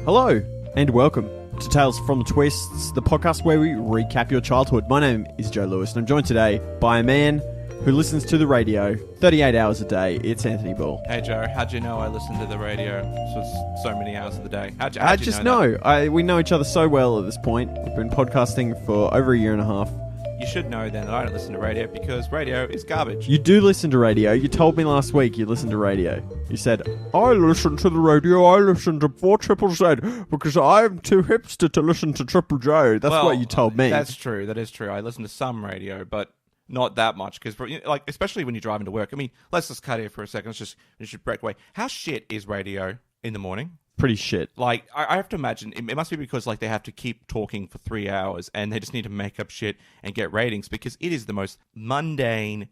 Hello, and welcome to Tales from the Twists, the podcast where we recap your childhood. My name is Joe Lewis, and I'm joined today by a man who listens to the radio 38 hours a day. It's Anthony Ball. Hey Joe, how'd you know I listen to the radio so many hours of the day? How'd I you just know. We know each other so well at this point. We've been podcasting for over a year and a half. You should know then that I don't listen to radio because radio is garbage. You do listen to radio. You told me last week you listen to radio. You said, I listen to the radio, I listen to 4ZZZ because I'm too hipster to listen to Triple J. That's what you told me. That's true, that is true. I listen to some radio, but not that much, because especially when you're driving to work. I mean, let's just cut here for a second. Let's just break away. How shit is radio in the morning? Pretty shit. Like, I have to imagine, it must be because, like, they have to keep talking for 3 hours, and they just need to make up shit and get ratings, because it is the most mundane,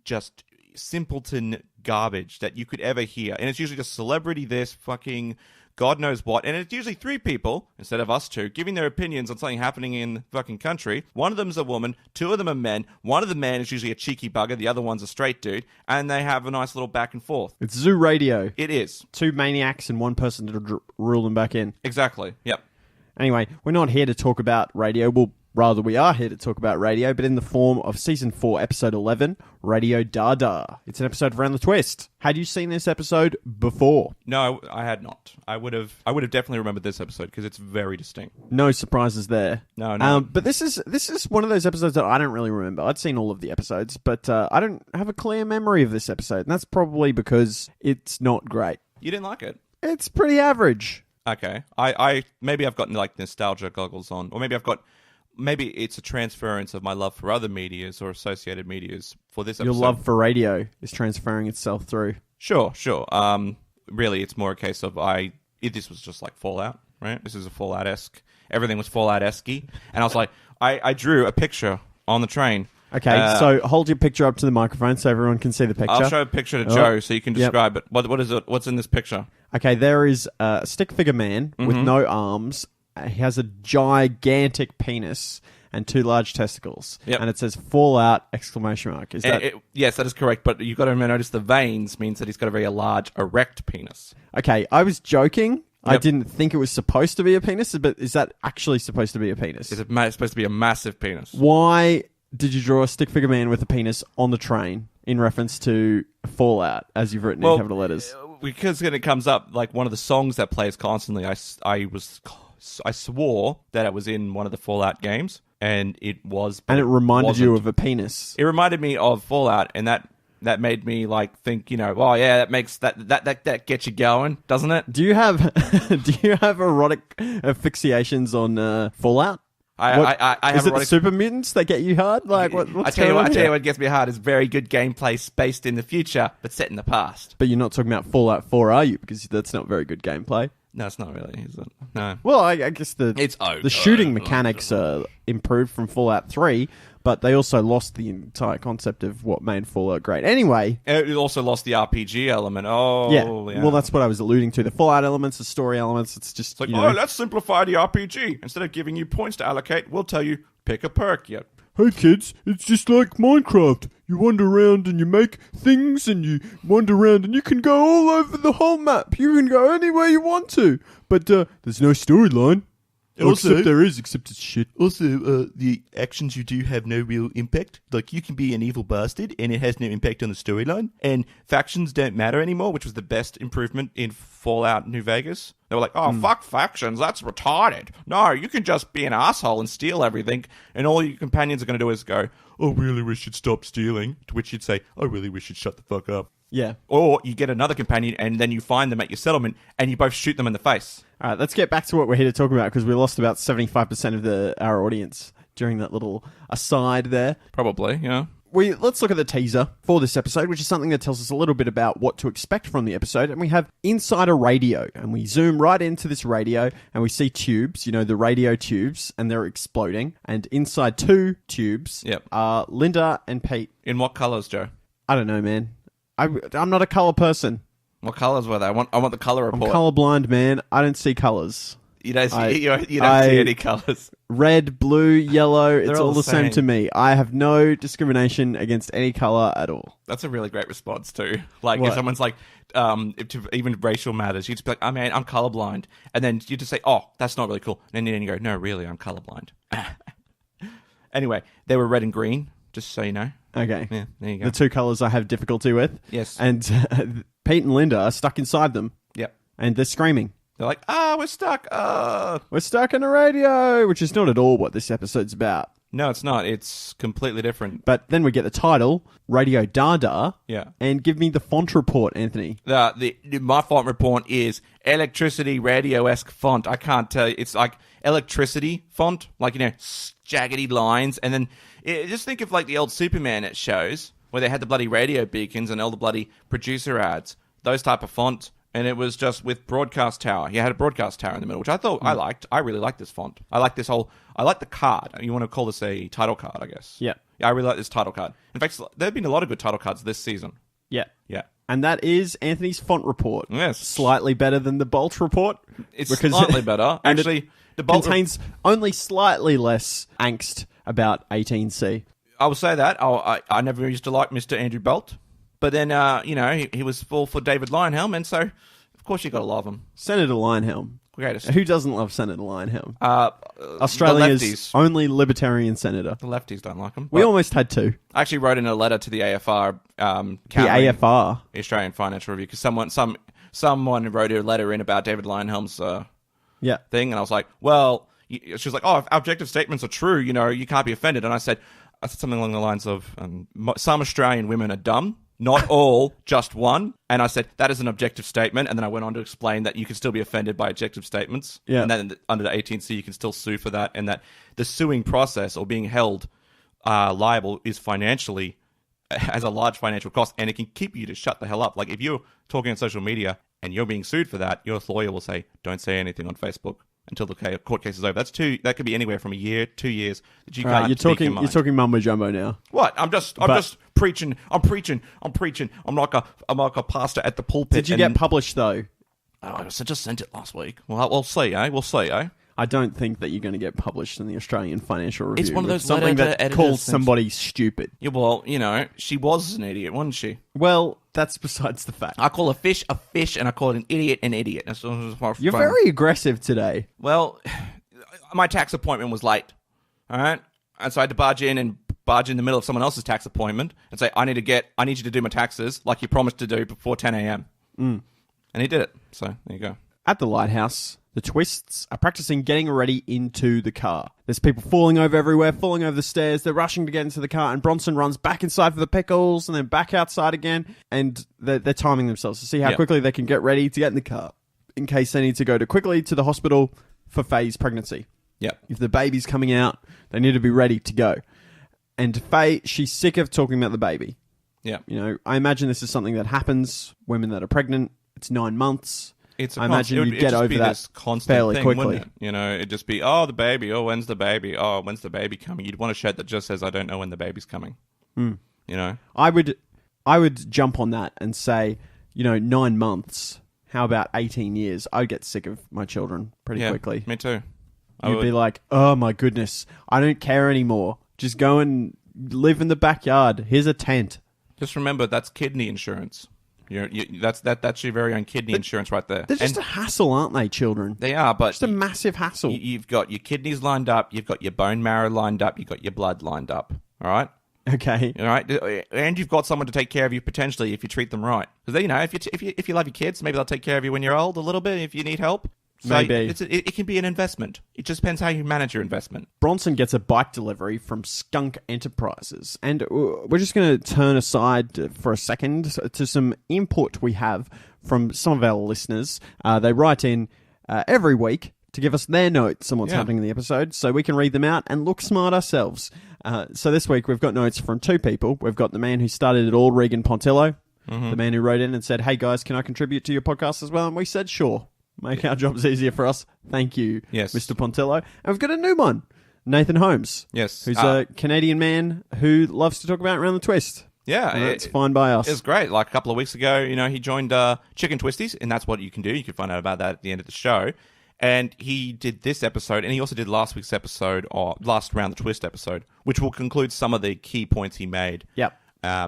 just simpleton garbage that you could ever hear. And it's usually just celebrity this, fucking God knows what. And it's usually three people, instead of us two, giving their opinions on something happening in the fucking country. One of them's a woman, two of them are men. One of the men is usually a cheeky bugger, the other one's a straight dude. And they have a nice little back and forth. It's Zoo Radio. It is. Two maniacs and one person to rule them back in. Exactly, yep. Anyway, we're not here to talk about radio. Well, rather, we are here to talk about radio, but in the form of Season 4, Episode 11, Radio DaDa. It's an episode of Around the Twist. Had you seen this episode before? No, I had not. I would have definitely remembered this episode, because it's very distinct. No surprises there. No. But this is one of those episodes that I don't really remember. I'd seen all of the episodes, but I don't have a clear memory of this episode, and that's probably because it's not great. You didn't like it? It's pretty average. Okay. I maybe I've got, like, nostalgia goggles on, or maybe it's a transference of my love for other medias or associated medias for this episode. Your love for radio is transferring itself through. Sure. Really, it's more a case of this was just like Fallout, right? This is a Fallout-esque. Everything was Fallout-esque. And I was like, I drew a picture on the train. Okay, so hold your picture up to the microphone so everyone can see the picture. I'll show a picture to Joe so you can describe it. What is it? What's in this picture? Okay, there is a stick figure man with no arms. He has a gigantic penis and two large testicles. Yep. And it says Fallout ! Is that... yes, that is correct. But you've got to notice the veins means that he's got a very large, erect penis. Okay, I was joking. Yep. I didn't think it was supposed to be a penis, but is that actually supposed to be a penis? It's supposed to be a massive penis. Why did you draw a stick figure man with a penis on the train in reference to Fallout, as you've written in capital letters? Because when it comes up, like one of the songs that plays constantly, I swore that it was in one of the Fallout games, and it was. And it reminded you of a penis. It reminded me of Fallout, and that made me like think, oh yeah, that makes that gets you going, doesn't it? Do you have erotic asphyxiations on Fallout? I have is it the super mutants that get you hard? Like what's I tell you what gets me hard is very good gameplay spaced in the future, but set in the past. But you're not talking about Fallout 4, are you? Because that's not very good gameplay. No, it's not really, is it? No. Well, I guess the shooting mechanics are improved from Fallout 3, but they also lost the entire concept of what made Fallout great. Anyway. It also lost the RPG element. Oh, yeah. Well, that's what I was alluding to. The Fallout elements, the story elements, it's just, it's like, let's simplify the RPG. Instead of giving you points to allocate, we'll tell you, pick a perk. Yep. Hey kids, it's just like Minecraft. You wander around and you make things and you wander around and you can go all over the whole map. You can go anywhere you want to. But there's no storyline. Except there is, except it's shit. Also, the actions you do have no real impact. Like, you can be an evil bastard, and it has no impact on the storyline. And factions don't matter anymore, which was the best improvement in Fallout New Vegas. They were like, fuck factions, that's retarded. No, you can just be an asshole and steal everything, and all your companions are going to do is go, oh, really, we should stop stealing. To which you'd say, oh, really, we should shut the fuck up. Yeah. Or you get another companion, and then you find them at your settlement, and you both shoot them in the face. All right, let's get back to what we're here to talk about, because we lost about 75% of our audience during that little aside there. Probably, yeah. Let's look at the teaser for this episode, which is something that tells us a little bit about what to expect from the episode. And we have inside a radio, and we zoom right into this radio, and we see tubes, the radio tubes, and they're exploding. And inside two tubes are Linda and Pete. In what colours, Joe? I don't know, man. I'm not a colour person. What colours were they? I want the colour report. I'm colourblind, man. I don't see colours. You don't I- see I- any colours. Red, blue, yellow, it's all all the the same same. to me. I have no discrimination against any color at all. That's a really great response too. Like What? if someone's like, if to even racial matters, you just be like, "I mean, I'm colorblind," and then you just say, "Oh, that's not really cool," and then you go, "No, really, I'm colorblind." Anyway, they were red and green, just so you know. Okay. Yeah, there you go. The two colors I have difficulty with. Yes. And Pete and Linda are stuck inside them, Yep. and they're screaming. They're like, we're stuck. We're stuck in a radio, which is not at all what this episode's about. No, it's not. It's completely different. But then we get the title, Radio DaDa. Yeah. And give me the font report, Anthony. My font report is electricity radio-esque font. I can't tell you. It's like electricity font, like, jaggedy lines. And then just think of like the old Superman shows where they had the bloody radio beacons and all the bloody producer ads, those type of font. And it was just with broadcast tower. You had a broadcast tower in the middle, which I thought I liked. I really like this font. I like the card. You want to call this a title card, I guess. Yeah. Yeah, I really like this title card. In fact, there have been a lot of good title cards this season. Yeah. Yeah. And that is Anthony's font report. Yes. Slightly better than the Bolt report. It's slightly better. and Actually, it the Bolt contains only slightly less angst about 18C. I will say that. I never used to like Mr. Andrew Bolt. But then, he was full for David Lionhelm, and so, of course, you got to love him. Senator Lionhelm. Greatest. Who doesn't love Senator Lionhelm? The Australia's lefties. only libertarian senator. The lefties don't like him. We But almost had two. I actually wrote in a letter to the AFR, The countering AFR. the Australian Financial Review, because someone wrote a letter in about David Lionhelm's Yeah. thing, and I was like, well, she was like, if objective statements are true, you can't be offended. And I said something along the lines of, some Australian women are dumb. Not all, just one. And I said, that is an objective statement. And then I went on to explain that you can still be offended by objective statements. Yeah. And then under the 18C, you can still sue for that. And that the suing process or being held liable is financially, has a large financial cost. And it can keep you to shut the hell up. Like if you're talking on social media and you're being sued for that, your lawyer will say, don't say anything on Facebook until the court case is over. That could be anywhere from a year, 2 years that you can't. You're talking mumbo jumbo now. What? I'm just preaching. I'm preaching. I'm like a pastor at the pulpit. Did you get published though? I just sent it last week. Well, we'll see, eh? We'll see, eh? I don't think that you're going to get published in the Australian Financial Review. It's one of with those something letter that editors calls things. somebody stupid. Yeah, well, she was an idiot, wasn't she? Well, that's besides the fact. I call a fish, and I call an idiot. That's You're very aggressive today. Well, my tax appointment was late, all right? And so I had to barge in the middle of someone else's tax appointment and say, I need you to do my taxes like you promised to do before 10 a.m. And he did it. So there you go. At the lighthouse, the twists are practicing getting ready into the car. There's people falling over everywhere, falling over the stairs. They're rushing to get into the car, and Bronson runs back inside for the pickles and then back outside again. And they're timing themselves to see how quickly they can get ready to get in the car in case they need to go quickly to the hospital for Faye's pregnancy. Yep. If the baby's coming out, they need to be ready to go. And Faye, she's sick of talking about the baby. Yeah. I imagine this is something that happens. Women that are pregnant, it's 9 months. I imagine you'd get over that fairly quickly. It'd just be, the baby. Oh, when's the baby? Oh, when's the baby coming? You'd want a shirt that just says, I don't know when the baby's coming. I would jump on that and say, 9 months. How about 18 years? I'd get sick of my children pretty quickly. Me too. You'd be like, oh my goodness, I don't care anymore. Just go and live in the backyard. Here's a tent. Just remember, that's kidney insurance. That's your very own kidney insurance right there. They're just a hassle, aren't they, children? They are, but Just a massive hassle. you've got your kidneys lined up, you've got your bone marrow lined up, you've got your blood lined up. All right. Okay. All right, and you've got someone to take care of you potentially if you treat them right. Because if you love your kids, maybe they'll take care of you when you're old a little bit if you need help. So Maybe. it can be an investment. It just depends how you manage your investment. Bronson gets a bike delivery from Skunk Enterprises. And we're just going to turn aside for a second to some input we have from some of our listeners. They write in every week to give us their notes on what's happening in the episode so we can read them out and look smart ourselves. So this week we've got notes from two people. We've got the man who started it all, Regan Pontillo, the man who wrote in and said, hey guys, can I contribute to your podcast as well? And we said, sure. Make our jobs easier for us. Thank you, Yes. Mr. Pontillo. And we've got a new one, Nathan Holmes. Yes. Who's a Canadian man who loves to talk about Around the Twist. Yeah. And that's fine by us. It was great. Like a couple of weeks ago, he joined Chicken Twisties, and that's what you can do. You can find out about that at the end of the show. And he did this episode, and he also did last week's episode, or last Round the Twist episode, which will conclude some of the key points he made. Yep.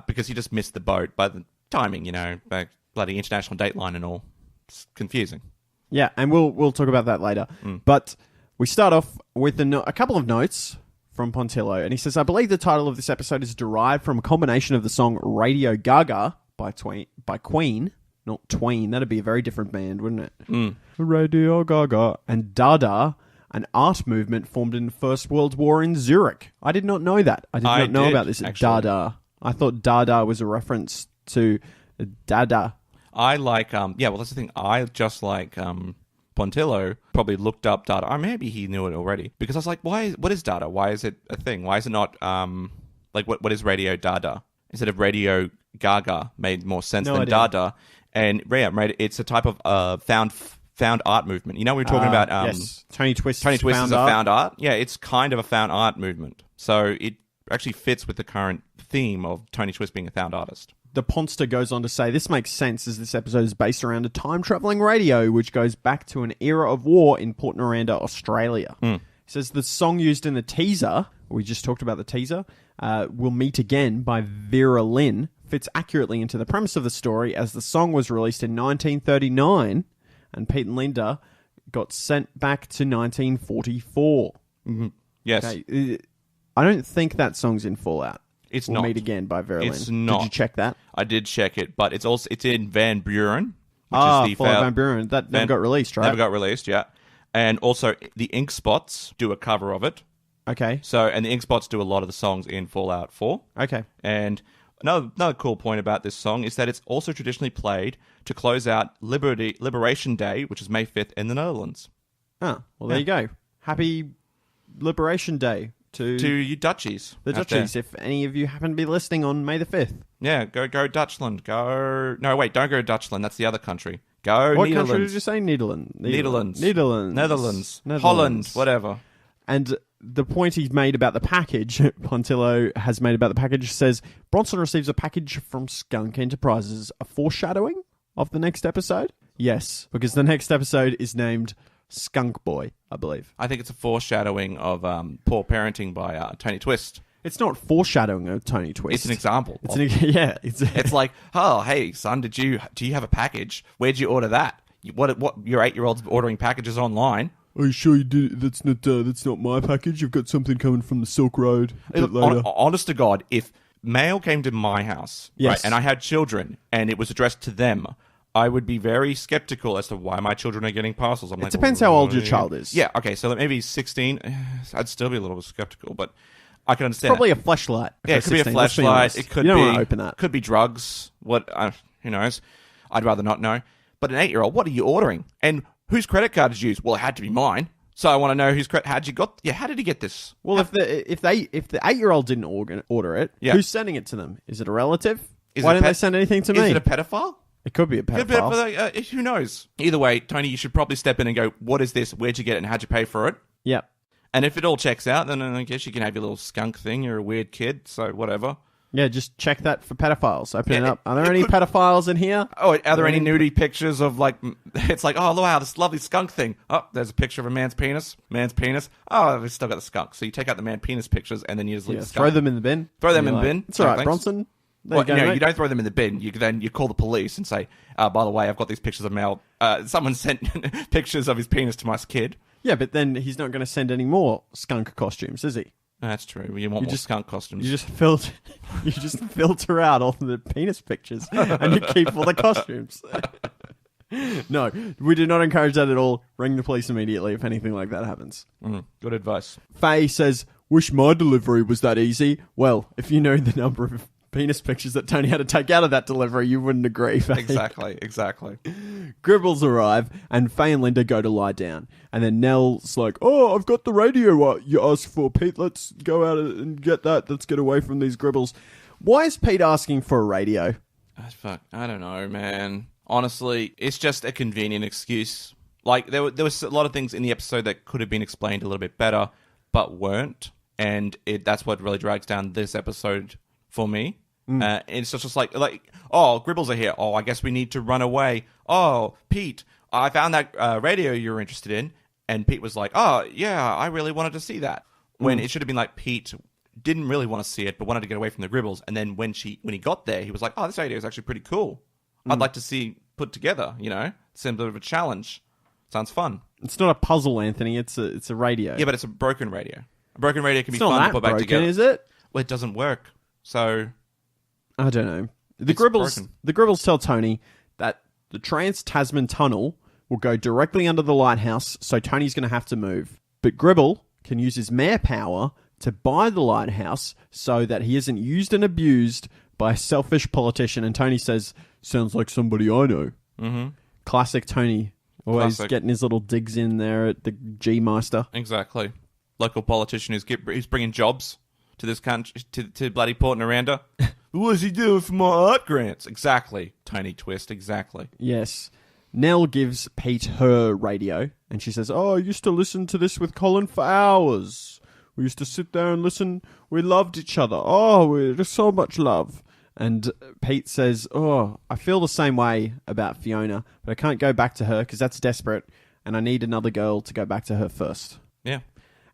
Because he just missed the boat by the timing, like bloody international dateline and all. It's confusing. Yeah, and we'll talk about that later. But we start off with a couple of notes from Pontillo, and he says, I believe the title of this episode is derived from a combination of the song Radio Gaga by Queen, not Tween. That'd be a very different band, wouldn't it? Radio Gaga. And DaDa, an art movement formed in the First World War in Zurich. I did not know that. I did not know about this. Actually. DaDa. I thought DaDa was a reference to DaDa. I like, well, that's the thing. I just like Pontillo probably looked up DaDa. Or maybe he knew it already. Because I was like, what is DaDa? Why is it a thing? Why is it not, what is Radio DaDa? Instead of Radio Gaga made more sense than DaDa. And it's a type of found art movement. You know, we were talking about yes. Tony Twist is a found art. Yeah, it's kind of a found art movement. So it actually fits with the current theme of Tony Twist being a found artist. The Ponster goes on to say, this makes sense as this episode is based around a time-travelling radio which goes back to an era of war in Port Niranda, Australia. He says the song used in the teaser, we just talked about the teaser, We'll Meet Again by Vera Lynn, fits accurately into the premise of the story as the song was released in 1939 and Pete and Linda got sent back to 1944. Mm-hmm. Yes. Okay. I don't think that song's in Fallout. It's We'll not. Meet Again by Vera Lynn. It's not. Did you check that? I did check it, but it's in Van Buren, which is the Fallout Van Buren. That never got released, right? Never got released, yeah. And also, the Ink Spots do a cover of it. Okay. And the Ink Spots do a lot of the songs in Fallout 4. Okay. And another cool point about this song is that it's also traditionally played to close out Liberation Day, which is May 5th in the Netherlands. Oh, well, there you go. Happy Liberation Day to you Dutchies. The Dutchies, if any of you happen to be listening on May the 5th. Yeah, go Dutchland. No, wait, don't go Dutchland. That's the other country. Go What Netherlands. country did you say? Netherlands. Netherlands. Holland. Whatever. And the point he's made about the package, Pontillo has made about the package, says, Bronson receives a package from Skunk Enterprises. A foreshadowing of the next episode? Yes, because the next episode is named Skunk Boy, I believe. I think it's a foreshadowing of poor parenting by Tony Twist. It's not foreshadowing of Tony Twist. It's an example. It's like, oh, hey, son, do you have a package? Where'd you order that? What your 8-year-old's ordering packages online. Are you sure you did? That's not my package. You've got something coming from the Silk Road. Honest to God, if mail came to my house, yes, right, and I had children, and it was addressed to them, I would be very skeptical as to why my children are getting parcels. It depends how old your child is. Yeah, okay, so maybe 16. I'd still be a little bit skeptical, but I can understand. It's probably a fleshlight. Yeah, it could be a fleshlight. It could you don't be. want to open that. Could be drugs. Who knows? I'd rather not know. But an 8-year-old, what are you ordering? And whose credit card did you use? Well, it had to be mine. So I want to know whose credit. How did he get this? Well, if the 8-year-old didn't order it, who's sending it to them? Is it a relative? Why didn't they send anything to me? Is it a pedophile? It could be a pedophile. Who knows? Either way, Tony, you should probably step in and go, what is this? Where'd you get it and how'd you pay for it? Yep. And if it all checks out, then I guess you can have your little skunk thing. You're a weird kid, so whatever. Yeah, just check that for pedophiles. Open it up. Are there any pedophiles in here? Oh, are there any nudie pictures of, like, it's like, oh, wow, this lovely skunk thing. Oh, there's a picture of a man's penis. Oh, we've still got the skunk. So you take out the man penis pictures and then you just leave the skunk. Throw them in the bin. It's all right, Bronson. You don't throw them in the bin. You call the police and say, by the way, I've got these pictures of male. Someone sent pictures of his penis to my kid. Yeah, but then he's not going to send any more skunk costumes, is he? That's true. You want more skunk costumes. You just filter out all the penis pictures and you keep all the costumes. No, we do not encourage that at all. Ring the police immediately if anything like that happens. Good advice. Faye says, wish my delivery was that easy. Well, if you know the number of penis pictures that Tony had to take out of that delivery, you wouldn't agree, Faye. Exactly. Gribbles arrive, and Faye and Linda go to lie down. And then Nell's like, oh, I've got the radio you asked for, Pete. Let's go out and get that. Let's get away from these Gribbles. Why is Pete asking for a radio? I don't know, man. Honestly, it's just a convenient excuse. Like, there was a lot of things in the episode that could have been explained a little bit better, but weren't. And that's what really drags down this episode for me. It's just like, oh, Gribbles are here. Oh, I guess we need to run away. Oh, Pete, I found that radio you're interested in, And Pete was like, oh, yeah, I really wanted to see that. When it should have been like Pete didn't really want to see it, but wanted to get away from the Gribbles. And then when he got there, he was like, oh, this idea is actually pretty cool. I'd like to see put together, Seems a bit of a challenge. Sounds fun. It's not a puzzle, Anthony. It's a radio. Yeah, but it's a broken radio. A broken radio can be It's not fun to that put back broken, together. is it? Well, it doesn't work. So I don't know. It's broken. The Gribbles tell Tony that the Trans-Tasman Tunnel will go directly under the lighthouse, so Tony's going to have to move. But Gribble can use his mayor power to buy the lighthouse so that he isn't used and abused by a selfish politician. And Tony says, sounds like somebody I know. Mm-hmm. Classic Tony. Always getting his little digs in there at the G-Meister. Exactly. Local politician who's bringing jobs to this country, to bloody Port Niranda. What is he doing for my art grants? Exactly. Tony Twist, exactly. Yes. Nell gives Pete her radio, and she says, oh, I used to listen to this with Colin for hours. We used to sit there and listen. We loved each other. Oh, there's so much love. And Pete says, oh, I feel the same way about Fiona, but I can't go back to her because that's desperate, and I need another girl to go back to her first. Yeah.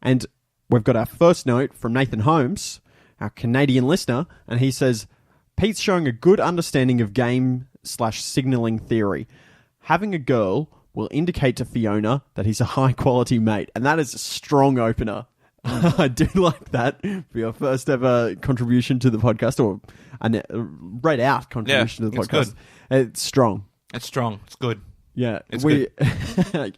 And we've got our first note from Nathan Holmes, our Canadian listener, and he says, Pete's showing a good understanding of game/signaling theory. Having a girl will indicate to Fiona that he's a high-quality mate, and that is a strong opener. I do like that for your first ever contribution to the podcast, or a read out contribution to the podcast. Good. It's strong. It's strong. It's good. Yeah. It's good.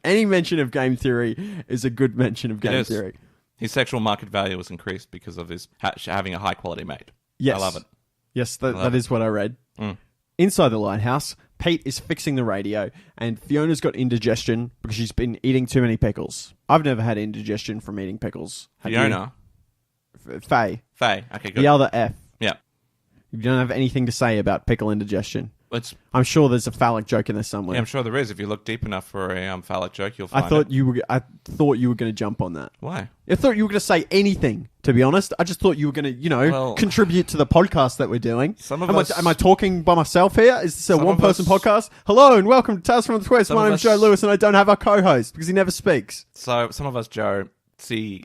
Any mention of game theory is a good mention of game theory. His sexual market value was increased because of his having a high quality mate. Yes. I love it. Yes, that is what I read. Inside the lighthouse, Pete is fixing the radio, and Fiona's got indigestion because she's been eating too many pickles. I've never had indigestion from eating pickles. Fiona? Faye. Okay, good. The other F. Yeah. You don't have anything to say about pickle indigestion. I'm sure there's a phallic joke in there somewhere. Yeah, I'm sure there is. If you look deep enough for a phallic joke, you'll find I thought you were going to jump on that. Why? I thought you were going to say anything, to be honest. I just thought you were going to, contribute to the podcast that we're doing. Am I talking by myself here? Is this a one-person podcast? Hello and welcome to Tales from the Twist. My name's Joe Lewis and I don't have our co-host because he never speaks. So some of us, Joe, see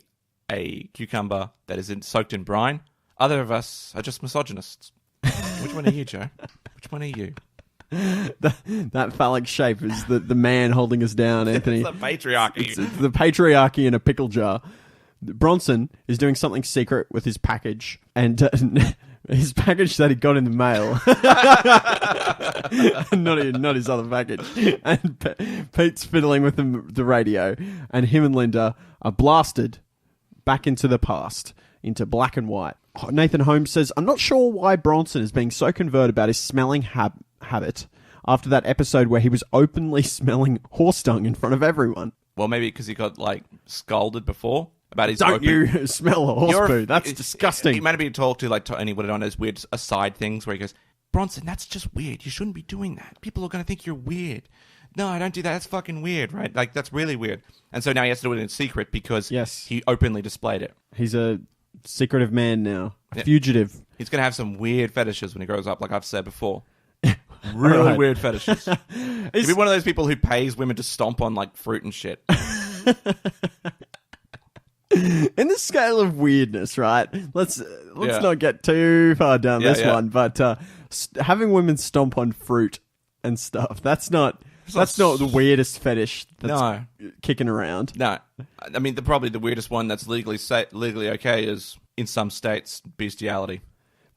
a cucumber that is soaked in brine. Other of us are just misogynists. Which one are you, Joe? Which one are you? That phallic shape is the man holding us down, Anthony. It's the patriarchy. It's the patriarchy in a pickle jar. Bronson is doing something secret with his package, and his package that he got in the mail. not his other package. And Pete's fiddling with the radio, and him and Linda are blasted back into the past, into black and white. Nathan Holmes says, I'm not sure why Bronson is being so covert about his smelling habit after that episode where he was openly smelling horse dung in front of everyone. Well, maybe because he got, scolded before about his... Don't you smell horse poo? That's disgusting. He might have been talked to, Tony would have done those weird aside things where he goes, Bronson, that's just weird. You shouldn't be doing that. People are going to think you're weird. No, I don't do that. That's fucking weird, right? That's really weird. And so now he has to do it in secret because he openly displayed it. He's a secretive man now. A fugitive. He's going to have some weird fetishes when he grows up, like I've said before. Really weird fetishes. He'll be one of those people who pays women to stomp on, fruit and shit. In the scale of weirdness, right? Let's not get too far down this one, but having women stomp on fruit and stuff, that's not the weirdest fetish that's kicking around. No. I mean, probably the weirdest one that's legally okay is, in some states, bestiality.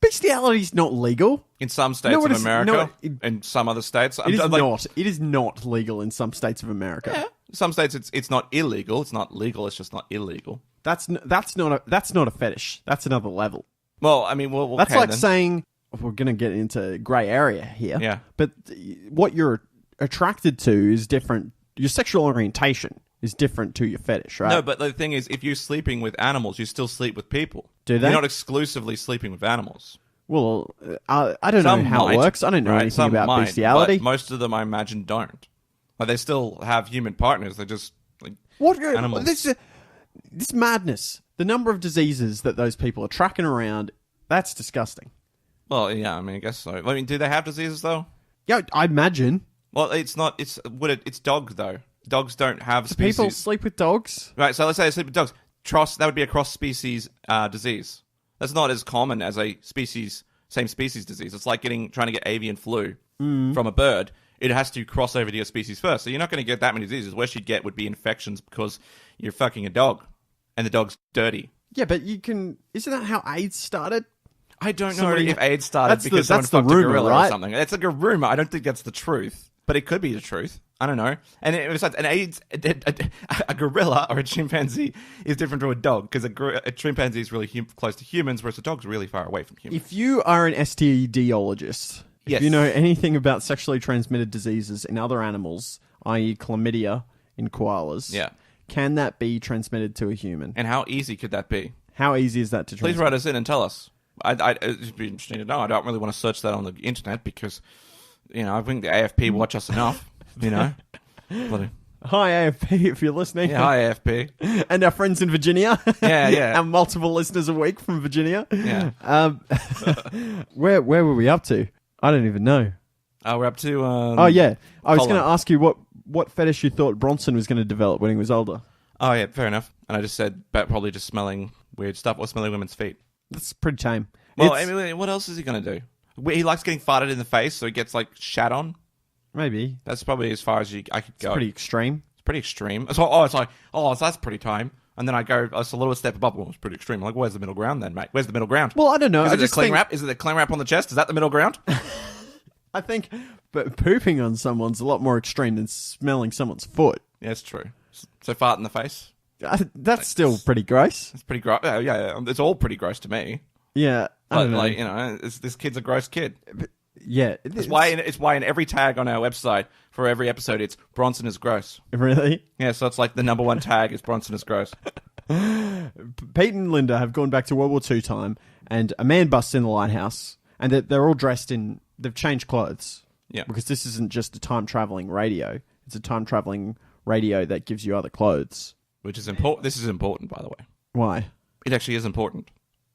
Bestiality's not legal. In some states of America, in some other states. It is not legal in some states of America. Yeah. Some states it's not illegal. It's not legal. It's just not illegal. That's not a fetish. That's another level. Well, I mean, that's like saying we're going to get into grey area here. Yeah. But what you're attracted to is different. Your sexual orientation is different to your fetish, right? No, but the thing is, if you're sleeping with animals, you still sleep with people. Do they? You're not exclusively sleeping with animals. Well, I don't know how it works. I don't know anything about bestiality. But most of them, I imagine, don't. They still have human partners. They're just animals. This madness. The number of diseases that those people are tracking around, that's disgusting. Well, yeah, I mean, I guess so. I mean, do they have diseases, though? Yeah, I imagine. Well, it's not. It's dogs, though. dogs don't have species. People sleep with dogs? Right, so let's say they sleep with dogs. That would be a cross-species disease. That's not as common as a same species disease. It's like trying to get avian flu from a bird. It has to cross over to your species first. So you're not going to get that many diseases. Worst you'd get would be infections because you're fucking a dog and the dog's dirty. Yeah, but you can... Isn't that how AIDS started? I don't know if AIDS started because someone fucked a gorilla or something. It's like a rumor. I don't think that's the truth. But it could be the truth. I don't know. And besides, a gorilla or a chimpanzee is different from a dog because a chimpanzee is really close to humans, whereas a dog's really far away from humans. If you are an STDologist, if you know anything about sexually transmitted diseases in other animals, i.e. chlamydia in koalas, can that be transmitted to a human? And how easy could that be? How easy is that to transmit? Please write us in and tell us. It'd be interesting to know. I don't really want to search that on the internet because... I think the AFP watch us enough, Bloody. Hi, AFP, if you're listening. Yeah, hi, AFP. And our friends in Virginia. Yeah. Our multiple listeners a week from Virginia. Yeah. Where were we up to? I don't even know. We're up to... I was going to ask you what fetish you thought Bronson was going to develop when he was older. Oh, yeah, fair enough. And I just said probably just smelling weird stuff or smelling women's feet. That's pretty tame. Well, I mean, what else is he going to do? He likes getting farted in the face, so he gets, shat on. Maybe. That's probably as far as I could go. It's pretty extreme. It's pretty extreme. So, so that's pretty tame. And then I go, it's a little step above. Well, it's pretty extreme. I'm like, where's the middle ground then, mate? Where's the middle ground? Well, I don't know. Is it a cling wrap? Is it the cling wrap on the chest? Is that the middle ground? I think but pooping on someone's a lot more extreme than smelling someone's foot. Yeah, it's true. So fart in the face? That's still pretty gross. It's pretty gross. Yeah, it's all pretty gross to me. Yeah. I don't know. This kid's a gross kid. Yeah. It's why in every tag on our website for every episode, it's Bronson is gross. Really? Yeah, so it's like the number one tag is Bronson is gross. Pete and Linda have gone back to World War II time, and a man busts in the lighthouse, and they're all dressed in... They've changed clothes. Yeah. Because this isn't just a time-traveling radio. It's a time-traveling radio that gives you other clothes. Which is important. This is important, by the way. Why? It actually is important.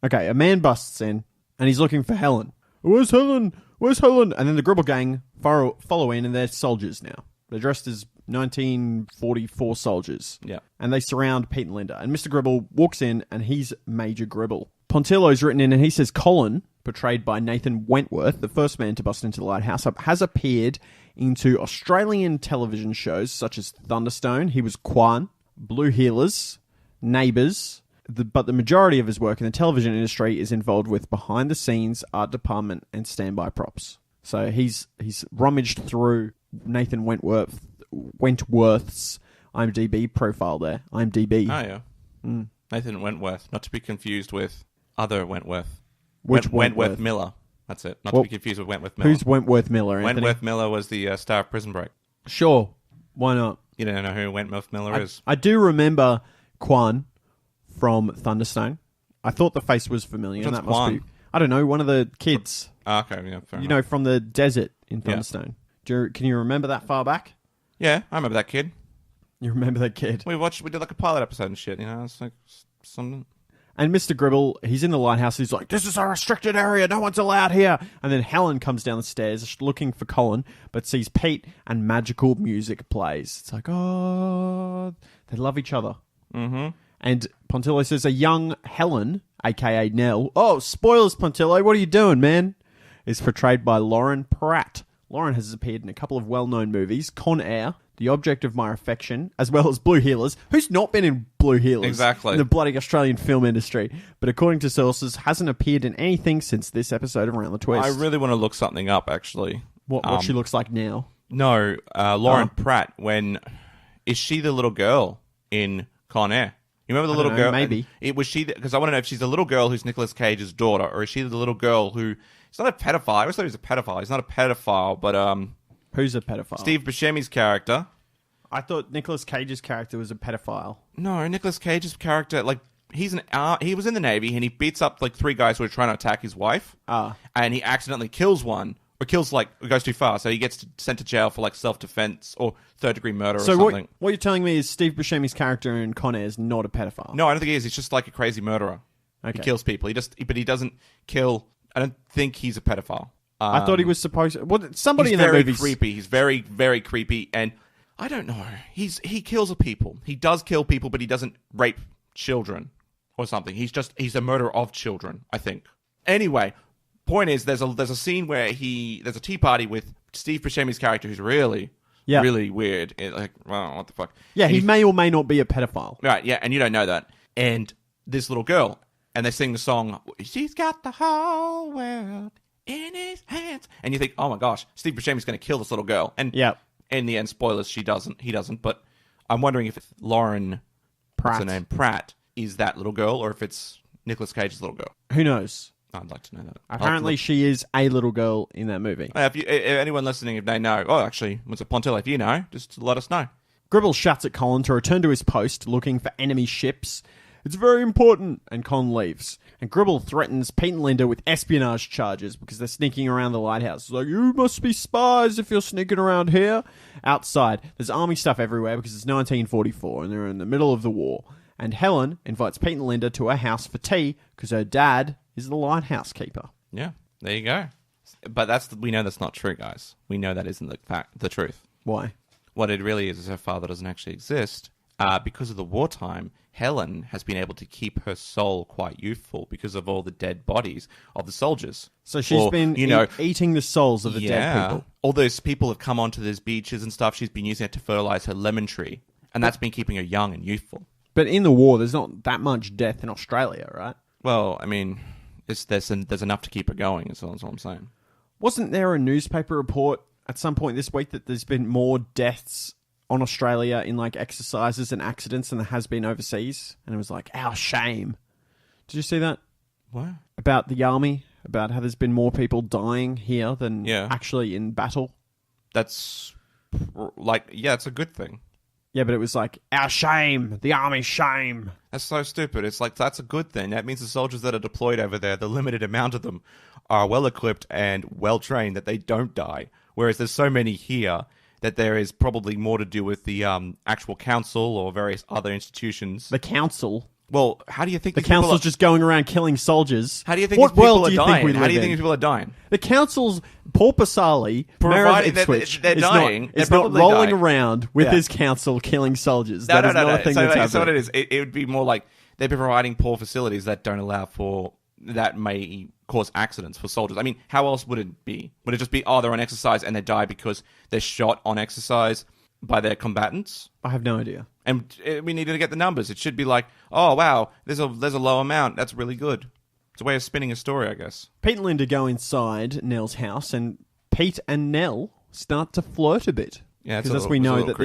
Okay, a man busts in, and he's looking for Helen. Where's Helen? Where's Helen? And then the Gribble Gang follow in, and they're soldiers now. They're dressed as 1944 soldiers. Yeah. And they surround Pete and Linda. And Mr. Gribble walks in, and he's Major Gribble. Pontillo's written in, and he says Colin, portrayed by Nathan Wentworth, the first man to bust into the lighthouse, has appeared into Australian television shows such as Thunderstone. He was Quan, Blue Heelers, Neighbours... But the majority of his work in the television industry is involved with behind-the-scenes, art department, and standby props. So he's rummaged through Nathan Wentworth's IMDb profile there. IMDb. Oh, yeah. Mm. Nathan Wentworth, not to be confused with other Wentworth. Which Wentworth Miller. That's it. Not to be confused with Wentworth Miller. Who's Wentworth Miller, Anthony? Wentworth Miller was the star of Prison Break. Sure. Why not? You don't know who Wentworth Miller is? I do remember Quan from Thunderstone. I thought the face was familiar. And that must be, I don't know, one of the kids. Okay, yeah, fair enough. You know, from the desert in Thunderstone. Yeah. Can you remember that far back? Yeah, I remember that kid. You remember that kid? We did like a pilot episode and shit, it's like something. And Mr. Gribble, he's in the lighthouse. He's like, this is a restricted area. No one's allowed here. And then Helen comes down the stairs looking for Colin, but sees Pete and magical music plays. It's like, oh, they love each other. Mm-hmm. And Pontillo says a young Helen, a.k.a. Nell... Oh, spoilers, Pontillo. What are you doing, man? Is portrayed by Lauren Pratt. Lauren has appeared in a couple of well-known movies. Con Air, The Object of My Affection, as well as Blue Heelers. Who's not been in Blue Heelers? Exactly. In the bloody Australian film industry. But according to sources, hasn't appeared in anything since this episode of Around the Twist. I really want to look something up, actually. What she looks like now? No, Lauren Pratt. Is she the little girl in Con Air? You remember the little girl? Maybe. Was she? Because I want to know if she's the little girl who's Nicolas Cage's daughter, or is she the little girl who... He's not a pedophile. I always thought he was a pedophile. He's not a pedophile, but... Who's a pedophile? Steve Buscemi's character. I thought Nicolas Cage's character was a pedophile. No, Nicolas Cage's character, he was in the Navy, and he beats up, 3 guys who are trying to attack his wife. And he accidentally kills one. Or kills, goes too far, so he gets sent to jail for, self-defense or third-degree murder or something. So what you're telling me is Steve Buscemi's character in Con Air is not a pedophile? No, I don't think he is. He's just a crazy murderer. Okay. He kills people. But he doesn't kill... I don't think he's a pedophile. I thought he was supposed to... Somebody in that movie... He's very creepy. He's very, very creepy. And I don't know. He kills people. He does kill people, but he doesn't rape children or something. He's a murderer of children, I think. Anyway, point is, there's a scene where there's a tea party with Steve Buscemi's character, who's really weird. Like, wow, what the fuck? Yeah, and he may or may not be a pedophile. Right, yeah, and you don't know that. And this little girl, and they sing the song, "She's got the whole world in his hands," and you think, oh my gosh, Steve Buscemi's going to kill this little girl. And in the end, spoilers, he doesn't. But I'm wondering if Lauren Pratt, what's her name, Pratt, is that little girl, or if it's Nicolas Cage's little girl. Who knows? I'd like to know that. Apparently, she is a little girl in that movie. If anyone listening, if they know, actually, was it Pontillo? If you know, just let us know. Gribble shouts at Colin to return to his post, looking for enemy ships. It's very important, and Colin leaves. And Gribble threatens Pete and Linda with espionage charges because they're sneaking around the lighthouse. It's like, you must be spies if you're sneaking around here. Outside, there's army stuff everywhere because it's 1944 and they're in the middle of the war. And Helen invites Pete and Linda to her house for tea because her dad is the lighthouse keeper. Yeah, there you go. But we know that's not true, guys. We know that isn't the truth. Why? What it really is her father doesn't actually exist. Because of the wartime, Helen has been able to keep her soul quite youthful because of all the dead bodies of the soldiers. So she's been eating the souls of the dead people. All those people have come onto those beaches and stuff. She's been using it to fertilize her lemon tree. And that's been keeping her young and youthful. But in the war, there's not that much death in Australia, right? Well, I mean, there's enough to keep her going, is all I'm saying. Wasn't there a newspaper report at some point this week that there's been more deaths on Australia in like exercises and accidents than there has been overseas? And it was like, our shame. Did you see that? What? About the army? About how there's been more people dying here than actually in battle? That's it's a good thing. Yeah, but it was like, our shame, the army's shame. That's so stupid. It's like, that's a good thing. That means the soldiers that are deployed over there, the limited amount of them, are well-equipped and well-trained that they don't die. Whereas there's so many here that there is probably more to do with the actual council or various other institutions. The council? Well, how do you think the council's just going around killing soldiers? How do you think these people are dying? How do you think these people are dying? The council's Paul Pasali, Mayor of Ipswich, they're dying. It's not rolling around with his council killing soldiers. No. So what it is, it would be more like they'd be providing poor facilities that don't allow for that may cause accidents for soldiers. I mean, how else would it be? Would it just be, they're on exercise and they die because they're shot on exercise by their combatants? I have no idea. And we needed to get the numbers. It should be like, oh, wow, there's a low amount. That's really good. It's a way of spinning a story, I guess. Pete and Linda go inside Nell's house, and Pete and Nell start to flirt a bit. Yeah, because as we know that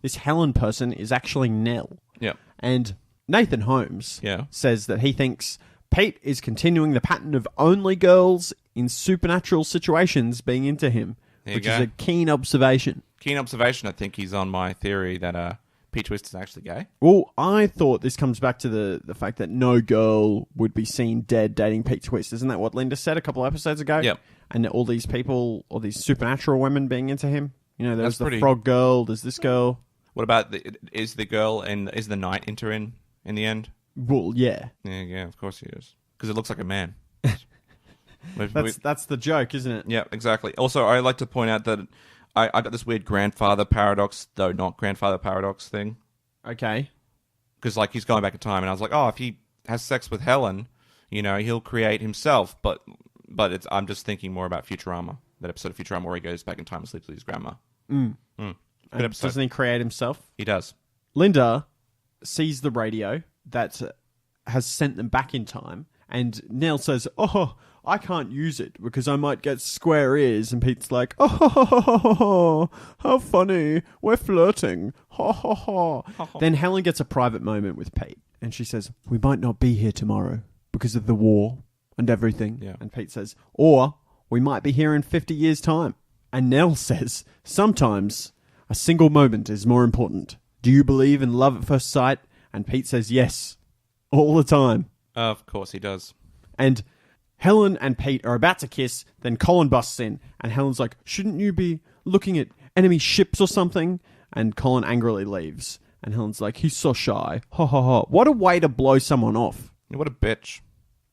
this Helen person is actually Nell. Yeah. And Nathan Holmes says that he thinks Pete is continuing the pattern of only girls in supernatural situations being into him, which is a keen observation. Keen observation. I think he's on my theory that Pete Twist is actually gay. Well, I thought this comes back to the fact that no girl would be seen dead dating Pete Twist. Isn't that what Linda said a couple of episodes ago? Yep. And all these people, all these supernatural women being into him. You know, there's the frog girl, there's this girl. What about is the girl and is the knight enter in the end? Well, yeah. Yeah, of course he is. Because it looks like a man. That's the joke, isn't it? Yeah, exactly. Also, I like to point out that I got this weird grandfather paradox, though not grandfather paradox thing. Okay. Because, he's going back in time, and I was like, if he has sex with Helen, he'll create himself. But I'm just thinking more about Futurama, that episode of Futurama where he goes back in time and sleeps with his grandma. Good episode. Doesn't he create himself? He does. Linda sees the radio that has sent them back in time, and Nell says, I can't use it because I might get square ears. And Pete's like, how funny. We're flirting. Then Helen gets a private moment with Pete. And she says, we might not be here tomorrow because of the war and everything. Yeah. And Pete says, or we might be here in 50 years' time. And Nell says, sometimes a single moment is more important. Do you believe in love at first sight? And Pete says, yes, all the time. Of course he does. And Helen and Pete are about to kiss, then Colin busts in, and Helen's like, shouldn't you be looking at enemy ships or something? And Colin angrily leaves. And Helen's like, he's so shy. Ha ha ha. What a way to blow someone off. What a bitch.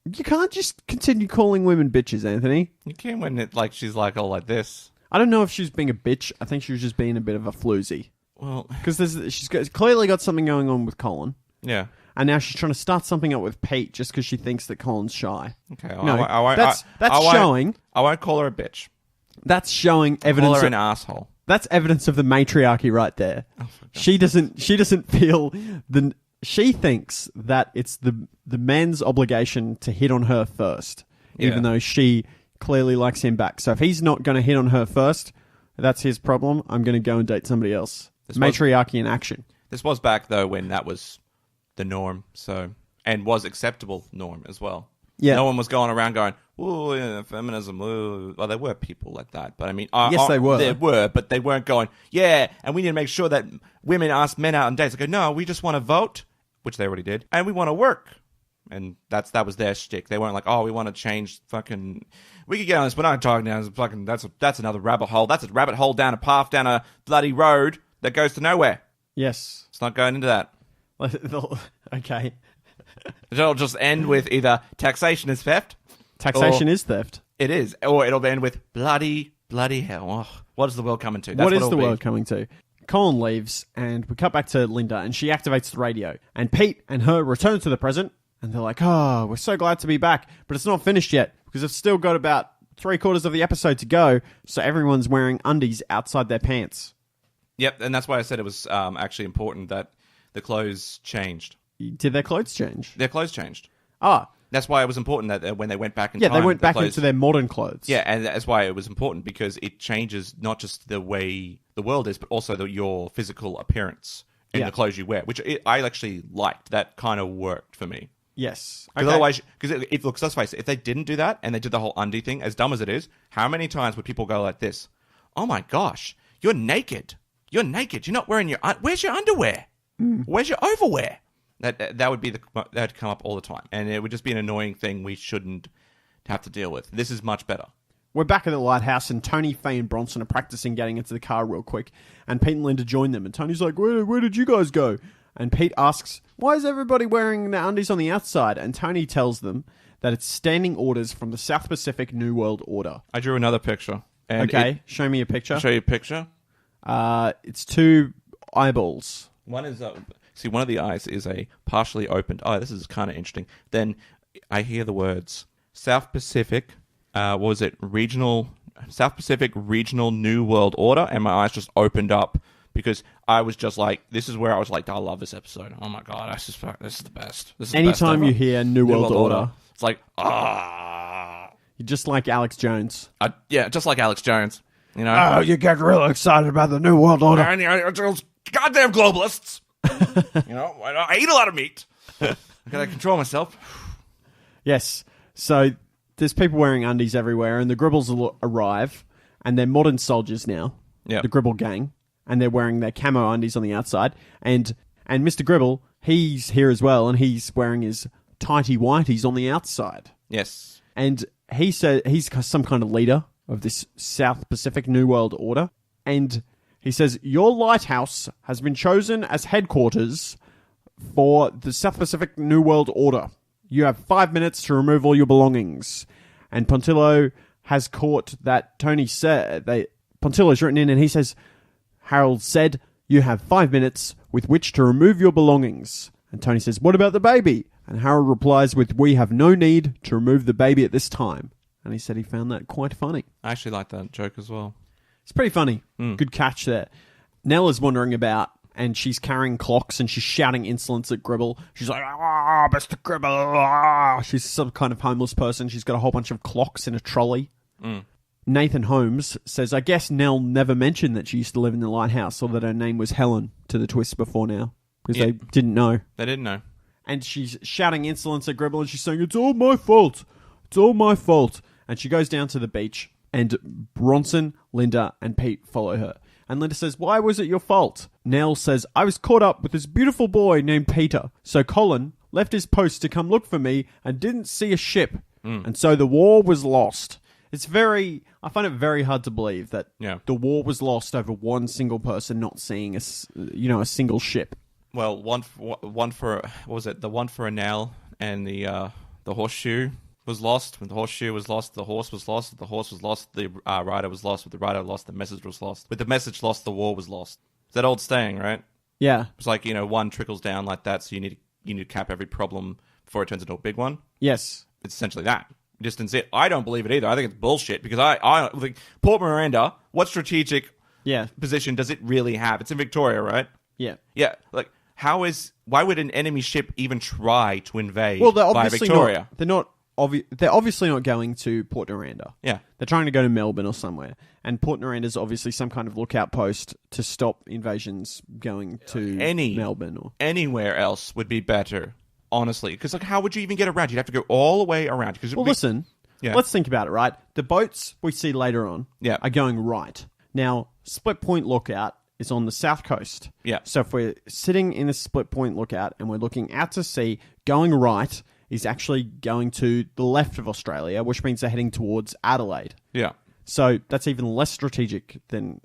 You can't just continue calling women bitches, Anthony. You can when she's all like this. I don't know if she's being a bitch. I think she was just being a bit of a floozy. Well, Because clearly got something going on with Colin. yeah. And now she's trying to start something up with Pete just because she thinks that Colin's shy. Okay. No, that's showing. I won't call her a bitch. That's showing evidence. Call her of, an asshole. That's evidence of the matriarchy right there. She doesn't feel she thinks that it's the men's obligation to hit on her first, even though she clearly likes him back. So if he's not going to hit on her first, that's his problem. I'm going to go and date somebody else. Matriarchy in action. This was back though when that was the norm, and was acceptable norm as well. Yeah. No one was going around going, "Ooh, yeah, feminism." Ooh. Well, there were people like that, but I mean, yes, they were. There were, but they weren't going, "Yeah," and we need to make sure that women ask men out on dates. They go, "No, we just want to vote," which they already did, and we want to work, and that was their shtick. They weren't like, "Oh, we want to change fucking." We could get on this, but I'm talking now. Fucking, that's another rabbit hole. That's a rabbit hole down a path down a bloody road that goes to nowhere. Yes. It's not going into that. Okay. It'll just end with either taxation is theft. Taxation is theft. It is. Or it'll end with bloody hell. Oh, what is the world coming to? What is the world coming to? Colin leaves, and we cut back to Linda, and she activates the radio. And Pete and her return to the present, and they're like, "Oh, we're so glad to be back, but it's not finished yet, because I've still got about 3/4 of the episode to go, so everyone's wearing undies outside their pants." Yep, and that's why I said it was actually important that the clothes changed. Did their clothes change? Their clothes changed. Ah. That's why it was important that when they went back in time... Yeah, they went back into their modern clothes. Yeah, and that's why it was important, because it changes not just the way the world is, but also your physical appearance in the clothes you wear, which I actually liked. That kind of worked for me. Yes. Because otherwise, look, let's face it, if they didn't do that, and they did the whole undie thing, as dumb as it is, how many times would people go like this? "Oh my gosh, you're naked. You're naked. You're not wearing your... Where's your underwear? Where's your overwear?" That would be that'd come up all the time, and it would just be an annoying thing we shouldn't have to deal with. This is much better. We're back at the lighthouse, and Tony, Faye, and Bronson are practicing getting into the car real quick, and Pete and Linda join them, and Tony's like, where did you guys go? And Pete asks, "Why is everybody wearing their undies on the outside?" And Tony tells them that it's standing orders from the South Pacific New World Order. I drew another picture. And show me a picture. I'll show you a picture. It's two eyeballs. One is... See, one of the eyes is a partially opened eye. This is kind of interesting. Then I hear the words South Pacific, what was it? South Pacific Regional New World Order, and my eyes just opened up because I was just like, this is where I was like, I love this episode. Oh my God, this is the best. This is Anytime the best you hear New World Order, it's like, You're just like Alex Jones. Yeah, just like Alex Jones. You know? Oh, you get real excited about the New World Order. Those goddamn globalists. You know, I eat a lot of meat. I gotta control myself. Yes. So there's people wearing undies everywhere, and the Gribbles arrive, and they're modern soldiers now. Yeah. The Gribble gang, and they're wearing their camo undies on the outside. And Mr. Gribble, he's here as well, and he's wearing his tighty whities on the outside. Yes. And he said he's some kind of leader of this South Pacific New World Order, and he says, "Your lighthouse has been chosen as headquarters for the South Pacific New World Order. You have 5 minutes to remove all your belongings." And Pontillo has caught that Tony said... Pontillo's written in and he says, "Harold said, you have 5 minutes with which to remove your belongings." And Tony says, "What about the baby?" And Harold replies with, "We have no need to remove the baby at this time." And he said he found that quite funny. I actually like that joke as well. It's pretty funny. Good catch there. Nell is wandering about, and she's carrying clocks, and she's shouting insolence at Gribble. She's like, "Ah, Mr. Gribble!" Ah. She's some kind of homeless person. She's got a whole bunch of clocks in a trolley. Nathan Holmes says, "I guess Nell never mentioned that she used to live in the lighthouse, or that her name was Helen to the twist before now, because they didn't know." They didn't know. And she's shouting insolence at Gribble, and she's saying, "It's all my fault. It's all my fault." And she goes down to the beach, and Bronson, Linda, and Pete follow her. And Linda says, "Why was it your fault?" Nell says, "I was caught up with this beautiful boy named Peter. So Colin left his post to come look for me and didn't see a ship. And so the war was lost." I find it very hard to believe that the war was lost over one single person not seeing a single ship. Well, one for what was it? The one for a Nell and the horseshoe was lost. When the horseshoe was lost, the horse was lost. The horse was lost. The rider was lost. With the rider lost, the message was lost. With the message lost, the war was lost. It's that old saying, right? Yeah. It's like, one trickles down like that, so you need to cap every problem before it turns into a big one. Yes. It's essentially that. Distance it. I don't believe it either. I think it's bullshit because I think Port Niranda, what strategic position does it really have? It's in Victoria, right? Yeah. Yeah. Like, why would an enemy ship even try to invade Well, they're by obviously Victoria? they're obviously not going to Port Niranda. Yeah. They're trying to go to Melbourne or somewhere. And Port Niranda is obviously some kind of lookout post to stop invasions going to Melbourne or anywhere else would be better, honestly. Because how would you even get around? You'd have to go all the way around. Listen, let's think about it, right? The boats we see later on are going right. Now, Split Point Lookout is on the south coast. Yeah. So if we're sitting in a Split Point Lookout and we're looking out to sea, going right is actually going to the left of Australia, which means they're heading towards Adelaide. Yeah. So that's even less strategic than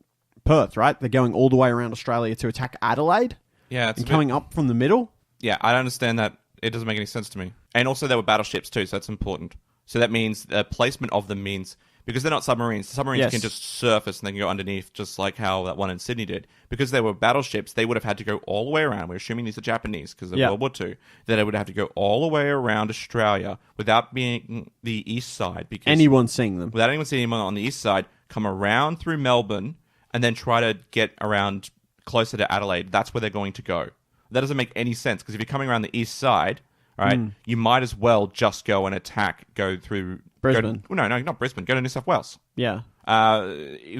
Perth, right? They're going all the way around Australia to attack Adelaide. Yeah. And coming up from the middle. Yeah, I don't understand that. It doesn't make any sense to me. And also, there were battleships too, so that's important. So that means the placement of them means, because they're not submarines, submarines can just surface and they can go underneath, just like how that one in Sydney did. Because they were battleships, they would have had to go all the way around. We're assuming these are Japanese because of World War II. That they would have to go all the way around Australia without being the east side. Because anyone seeing them. Without anyone seeing them on the east side, come around through Melbourne and then try to get around closer to Adelaide. That's where they're going to go. That doesn't make any sense because if you're coming around the east side, right, you might as well just go and go through Brisbane. No, not Brisbane. Go to New South Wales. Yeah.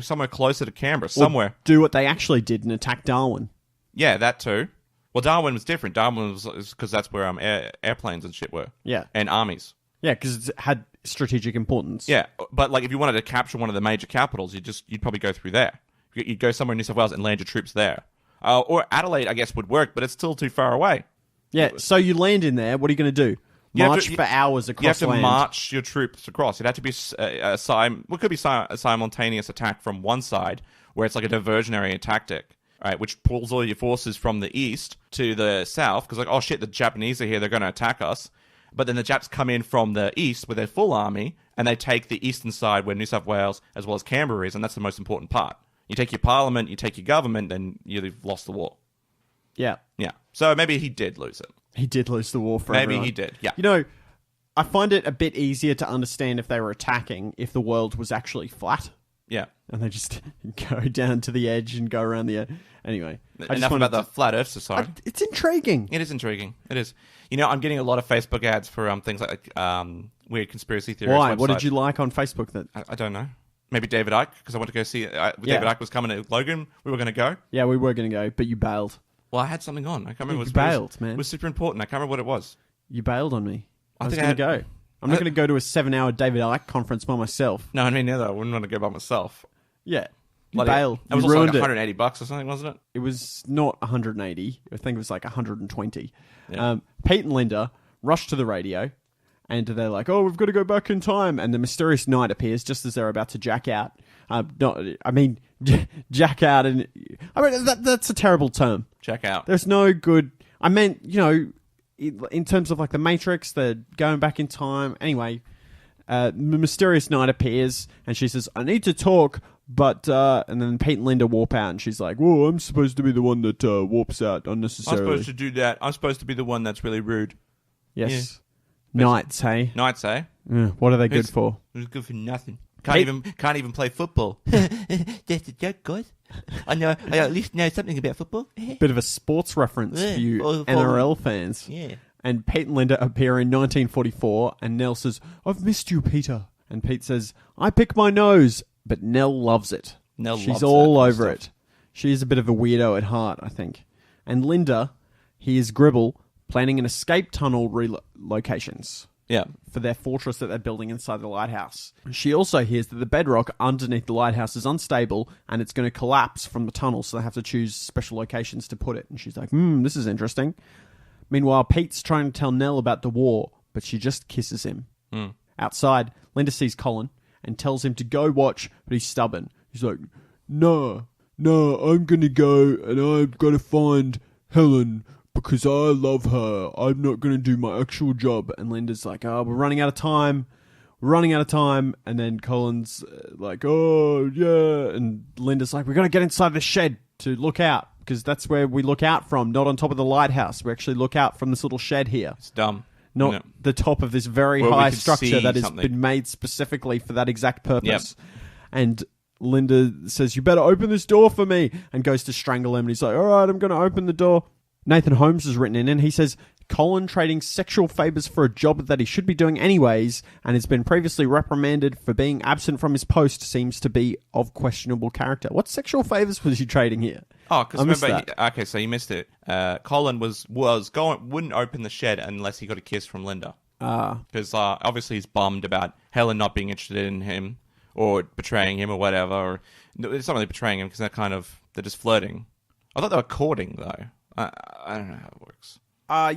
Somewhere closer to Canberra. Somewhere. Or do what they actually did and attack Darwin. Yeah, that too. Well, Darwin was different. Darwin was because that's where airplanes and shit were. Yeah. And armies. Yeah, because it had strategic importance. Yeah, but like if you wanted to capture one of the major capitals, you'd probably go through there. You'd go somewhere in New South Wales and land your troops there. Or Adelaide, I guess, would work, but it's still too far away. Yeah, so you land in there. What are you going to do? March for hours across land. You have to march your troops across. It'd have to be what could be a simultaneous attack from one side, where it's like a diversionary tactic, right? Which pulls all your forces from the east to the south, because like, oh shit, the Japanese are here, they're going to attack us. But then the Japs come in from the east with their full army, and they take the eastern side where New South Wales as well as Canberra is, and that's the most important part. You take your parliament, you take your government, then you've lost the war. Yeah. Yeah. So maybe he did lose it. He did lose the war for Maybe everyone. he did, yeah. You know, I find it a bit easier to understand if they were attacking if the world was actually flat. Yeah. And they just go down to the edge and go around the edge. Anyway. Enough about the Flat Earth Society. It's intriguing. It is intriguing. It is. You know, I'm getting a lot of Facebook ads for things like weird conspiracy theories. Why? Website. What did you like on Facebook? That I don't know. Maybe David Icke, because I want to go see... David Icke was coming to Logan. We were going to go. Yeah, we were going to go, but you bailed. Well, I had something on. I can't remember. You bailed, man. It was super important. I can't remember what it was. You bailed on me. I was think going to go. I'm not going to go to a 7-hour David Icke conference by myself. No, I mean, neither. I wouldn't want to go by myself. Yeah. You bailed. It was you also ruined like $180 or something, wasn't it? It was not 180. I think it was like 120. Yeah. Pete and Linda rushed to the radio, and they're like, "Oh, we've got to go back in time." And the mysterious knight appears just as they're about to jack out. Jack out, and that's a terrible term. Jack out. There's no good. I meant, you know, in terms of like the Matrix, they're going back in time. Anyway, the mysterious knight appears, and she says, "I need to talk." But and then Pete and Linda warp out, and she's like, "Whoa, I'm supposed to be the one that warps out unnecessarily. I'm supposed to do that. I'm supposed to be the one that's really rude." Yes. Yeah. Knights, hey? Knights, eh? Yeah. What are they good for? It's good for nothing. Can't even play football. That's a joke, guys. I at least know something about football. Bit of a sports reference for you NRL fans. Yeah. And Pete and Linda appear in 1944, and Nell says, "I've missed you, Peter." And Pete says, "I pick my nose." But Nell loves it. She's all over it. She is a bit of a weirdo at heart, I think. And Linda, he is Gribble, planning an escape tunnel relocations. Yeah. For their fortress that they're building inside the lighthouse. She also hears that the bedrock underneath the lighthouse is unstable and it's going to collapse from the tunnel, so they have to choose special locations to put it. And she's like, this is interesting. Meanwhile, Pete's trying to tell Nell about the war, but she just kisses him. Outside, Linda sees Colin and tells him to go watch, but he's stubborn. He's like, no, I'm going to go and I'm going to find Helen because I love her. I'm not going to do my actual job. And Linda's like, we're running out of time. And then Colin's like, oh, yeah. And Linda's like, we're going to get inside the shed to look out. because that's where we look out from, not on top of the lighthouse. We actually look out from this little shed here. It's dumb. Not the top of this very Where we high can structure see that has something. been made specifically for that exact purpose. Yep. And Linda says, "You better open this door for me," and goes to strangle him. And he's like, "All right, I'm going to open the door." Nathan Holmes has written in, and he says, Colin trading sexual favours for a job that he should be doing anyways, and has been previously reprimanded for being absent from his post, seems to be of questionable character. What sexual favours was he trading here? Oh, because I missed remember, that. okay, so you missed it. Colin wouldn't open the shed unless he got a kiss from Linda. Because obviously he's bummed about Helen not being interested in him or betraying him or whatever. Or, it's not really betraying him because they're just flirting. I thought they were courting though. I don't know how it works.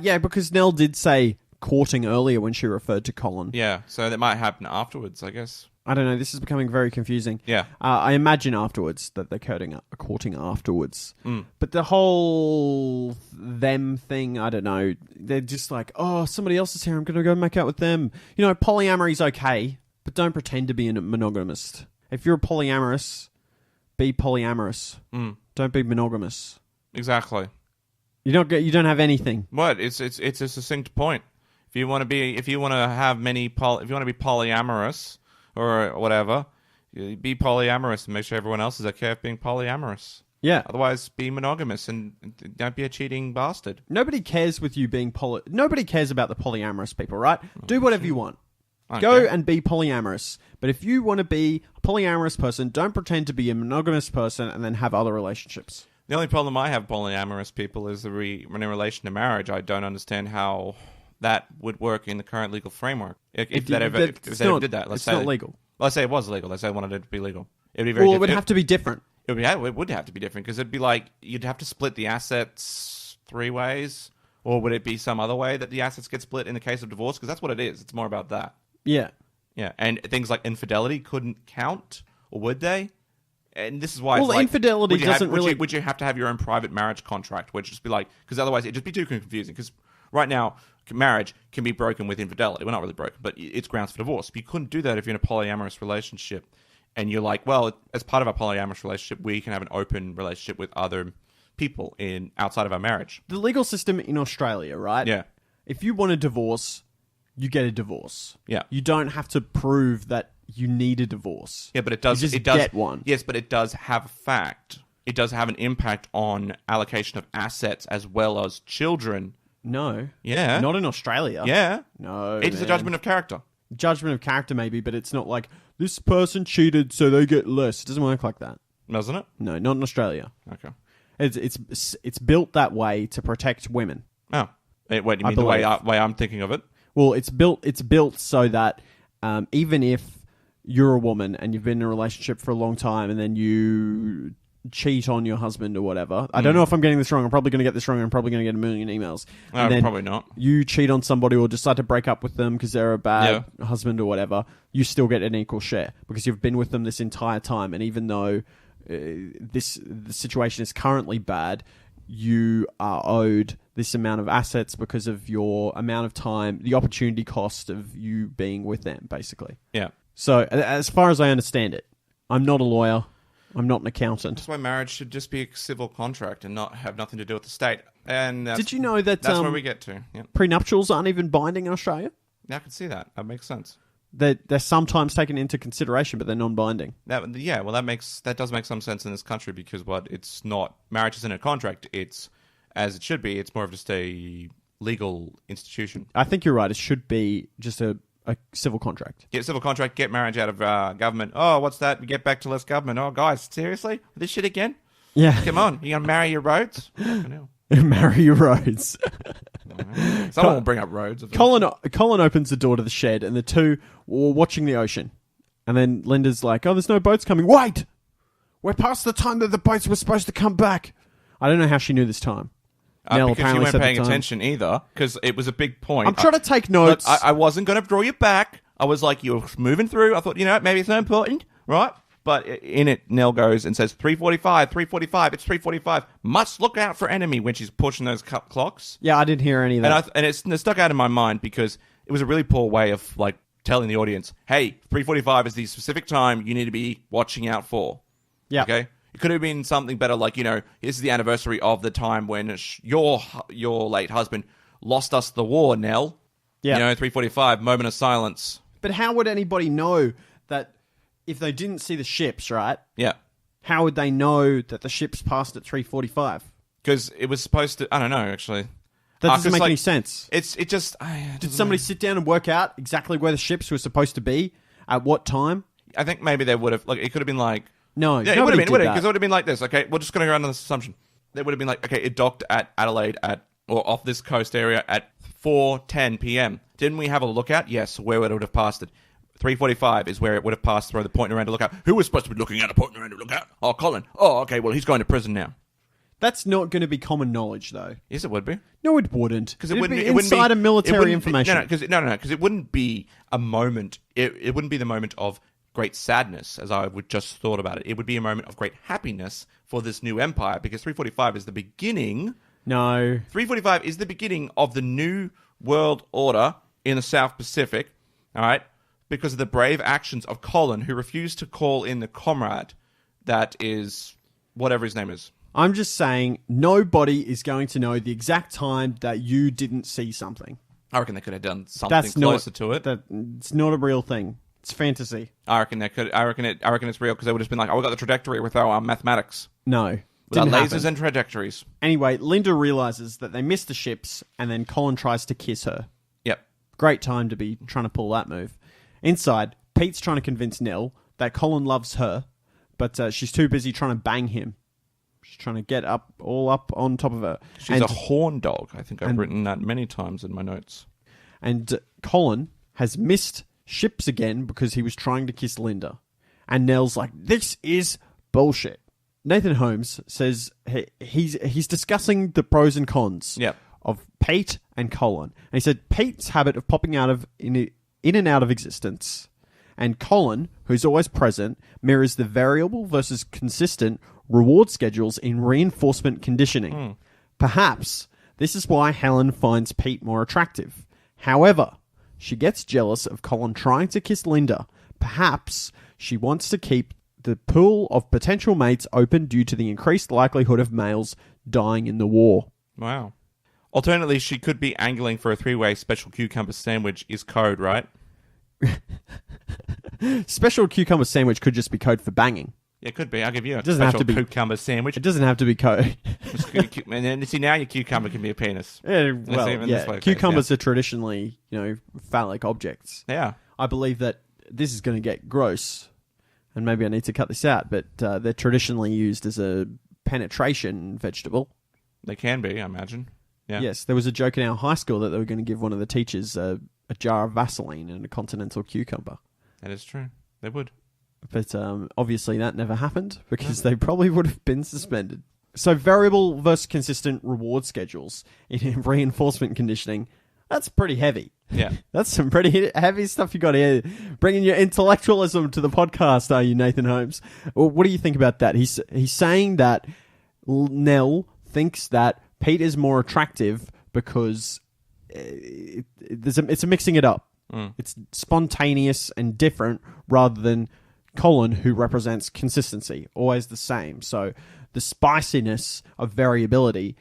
Yeah, because Nell did say courting earlier when she referred to Colin. Yeah, so that might happen afterwards, I guess. I don't know. This is becoming very confusing. Yeah. I imagine afterwards that they're courting afterwards. But the whole them thing, I don't know. They're just like, oh, somebody else is here. I'm going to go make out with them. You know, polyamory's okay, but don't pretend to be a monogamist. If you're polyamorous, be polyamorous. Don't be monogamous. Exactly. You don't have anything. What? It's a succinct point. If you want to be polyamorous or whatever, be polyamorous and make sure everyone else is okay with being polyamorous. Yeah. Otherwise, be monogamous and don't be a cheating bastard. Nobody cares with you being Nobody cares about the polyamorous people, right? Do whatever you want. Okay. Go and be polyamorous. But if you want to be a polyamorous person, don't pretend to be a monogamous person and then have other relationships. The only problem I have with polyamorous people is when in relation to marriage, I don't understand how that would work in the current legal framework. If they ever did that, it's not legal. Let's say it was legal. Let's say I wanted it to be legal. It'd be very Well, it would have to be different. It would have to be different because it'd be like you'd have to split the assets 3 ways, or would it be some other way that the assets get split in the case of divorce? Because that's what it is. It's more about that. Yeah. Yeah, and things like infidelity couldn't count, or would they? And this is why. Well, it's like, infidelity doesn't really. Would you have to have your own private marriage contract, which just be like, because otherwise it'd just be too confusing. Because right now, marriage can be broken with infidelity. Well, not really broken, but it's grounds for divorce. But you couldn't do that if you're in a polyamorous relationship, and you're like, well, as part of our polyamorous relationship, we can have an open relationship with other people outside of our marriage. The legal system in Australia, right? Yeah. If you want a divorce, you get a divorce. Yeah. You don't have to prove that you need a divorce. Yeah, but it does. You just it does get one. Yes, but it does have a fact. It does have an impact on allocation of assets as well as children. No. Yeah. Not in Australia. Yeah. No. It is a judgment of character. Judgment of character, maybe, but it's not like this person cheated, so they get less. It doesn't work like that. Doesn't it? No, not in Australia. Okay. It's built that way to protect women. Oh. Wait, you mean the way I'm thinking of it? Well, it's built so that even if you're a woman and you've been in a relationship for a long time and then you cheat on your husband or whatever. I don't know if I'm getting this wrong. I'm probably going to get this wrong. I'm probably going to get a million emails. And then probably not. You cheat on somebody or decide to break up with them because they're a bad husband or whatever. You still get an equal share because you've been with them this entire time. And even though the situation is currently bad, you are owed this amount of assets because of your amount of time, the opportunity cost of you being with them, basically. Yeah. So, as far as I understand it, I'm not a lawyer. I'm not an accountant. That's why marriage should just be a civil contract and not have nothing to do with the state. And did you know that that's where we get to? Yep. Prenuptials aren't even binding in Australia? Yeah, I can see that. That makes sense. They're sometimes taken into consideration, but they're non-binding. That does make some sense in this country because it's not marriage isn't a contract. It's as it should be. It's more of just a legal institution. I think you're right. It should be just a civil contract. Get civil contract, get marriage out of government. Oh, what's that? We get back to less government. Oh, guys, seriously? This shit again? Yeah. Come on. You going to marry your roads? Fucking hell. Marry your roads. Someone will bring up roads. Colin opens the door to the shed and the two were watching the ocean. And then Linda's like, oh, there's no boats coming. Wait! We're past the time that the boats were supposed to come back. I don't know how she knew this time. Nell because you weren't paying attention either, because it was a big point. I'm trying to take notes. Look, I wasn't going to draw you back. I was like, you're moving through. I thought, maybe it's not important, right? But in it, Nell goes and says, 3:45, it's 3:45. Must look out for enemy when she's pushing those clocks. Yeah, I didn't hear any of that. And it stuck out in my mind because it was a really poor way of telling the audience, hey, 3:45 is the specific time you need to be watching out for. Yeah. Okay? It could have been something better, like, this is the anniversary of the time when your late husband lost us the war, Nell. Yeah. 3:45, moment of silence. But how would anybody know that if they didn't see the ships, right? Yeah. How would they know that the ships passed at 3:45? Because it was supposed to... I don't know, actually. That doesn't make any sense. Did Somebody sit down and work out exactly where the ships were supposed to be at what time? I think maybe they would have... it could have been like... No, Yeah, it would have been, because it would have been like this, okay? We're just going to go under this assumption. They would have been like, okay, it docked at Adelaide or off this coast area at 4:10 p.m. Didn't we have a lookout? Yes, where would it have passed it? 3:45 is where it would have passed through the Port Niranda lookout. Who was supposed to be looking at a Port Niranda lookout? Oh, Colin. Oh, okay, well, he's going to prison now. That's not going to be common knowledge, though. Yes, it would be. No, it wouldn't. Because it wouldn't be insider military information. No, because it wouldn't be a moment. It wouldn't be the moment of great sadness, as I would just thought about it. It would be a moment of great happiness for this new empire, because 3:45 is the beginning. No. 3:45 is the beginning of the new world order in the South Pacific, all right? Because of the brave actions of Colin, who refused to call in the comrade that is whatever his name is. I'm just saying nobody is going to know the exact time that you didn't see something. I reckon they could have done something closer to it. It's not a real thing. It's fantasy. I reckon it's real, because they would have just been like, we got the trajectory with our mathematics. No. Without lasers and trajectories. Anyway, Linda realizes that they missed the ships, and then Colin tries to kiss her. Yep. Great time to be trying to pull that move. Inside, Pete's trying to convince Nell that Colin loves her, but she's too busy trying to bang him. She's trying to get all up on top of her. She's a horn dog. I think I've written that many times in my notes. And Colin has missed ships again because he was trying to kiss Linda. And Nell's like, this is bullshit. Nathan Holmes says he's discussing the pros and cons of Pete and Colin. And he said Pete's habit of popping out of in and out of existence, and Colin, who's always present, mirrors the variable versus consistent reward schedules in reinforcement conditioning. Perhaps this is why Helen finds Pete more attractive. However, she gets jealous of Colin trying to kiss Linda. Perhaps she wants to keep the pool of potential mates open due to the increased likelihood of males dying in the war. Wow. Alternately, she could be angling for a 3-way special cucumber sandwich is code, right? Special cucumber sandwich could just be code for banging. Yeah, it could be. I'll give you a doesn't have special to be, cucumber sandwich. It doesn't have to be code. And then, see, now your cucumber can be a penis. Yeah, well, yeah. Cucumbers are traditionally, phallic objects. Yeah. I believe that this is going to get gross, and maybe I need to cut this out, but they're traditionally used as a penetration vegetable. They can be, I imagine. Yeah. Yes, there was a joke in our high school that they were going to give one of the teachers a jar of Vaseline and a continental cucumber. That is true. They would. But obviously that never happened because they probably would have been suspended. So variable versus consistent reward schedules in reinforcement conditioning, that's pretty heavy. Yeah. That's some pretty heavy stuff you got here. Bringing your intellectualism to the podcast, are you, Nathan Holmes? Well, what do you think about that? He's saying that Nell thinks that Pete is more attractive because it's a mixing it up. It's spontaneous and different rather than Colin, who represents consistency, always the same. So the spiciness of variability,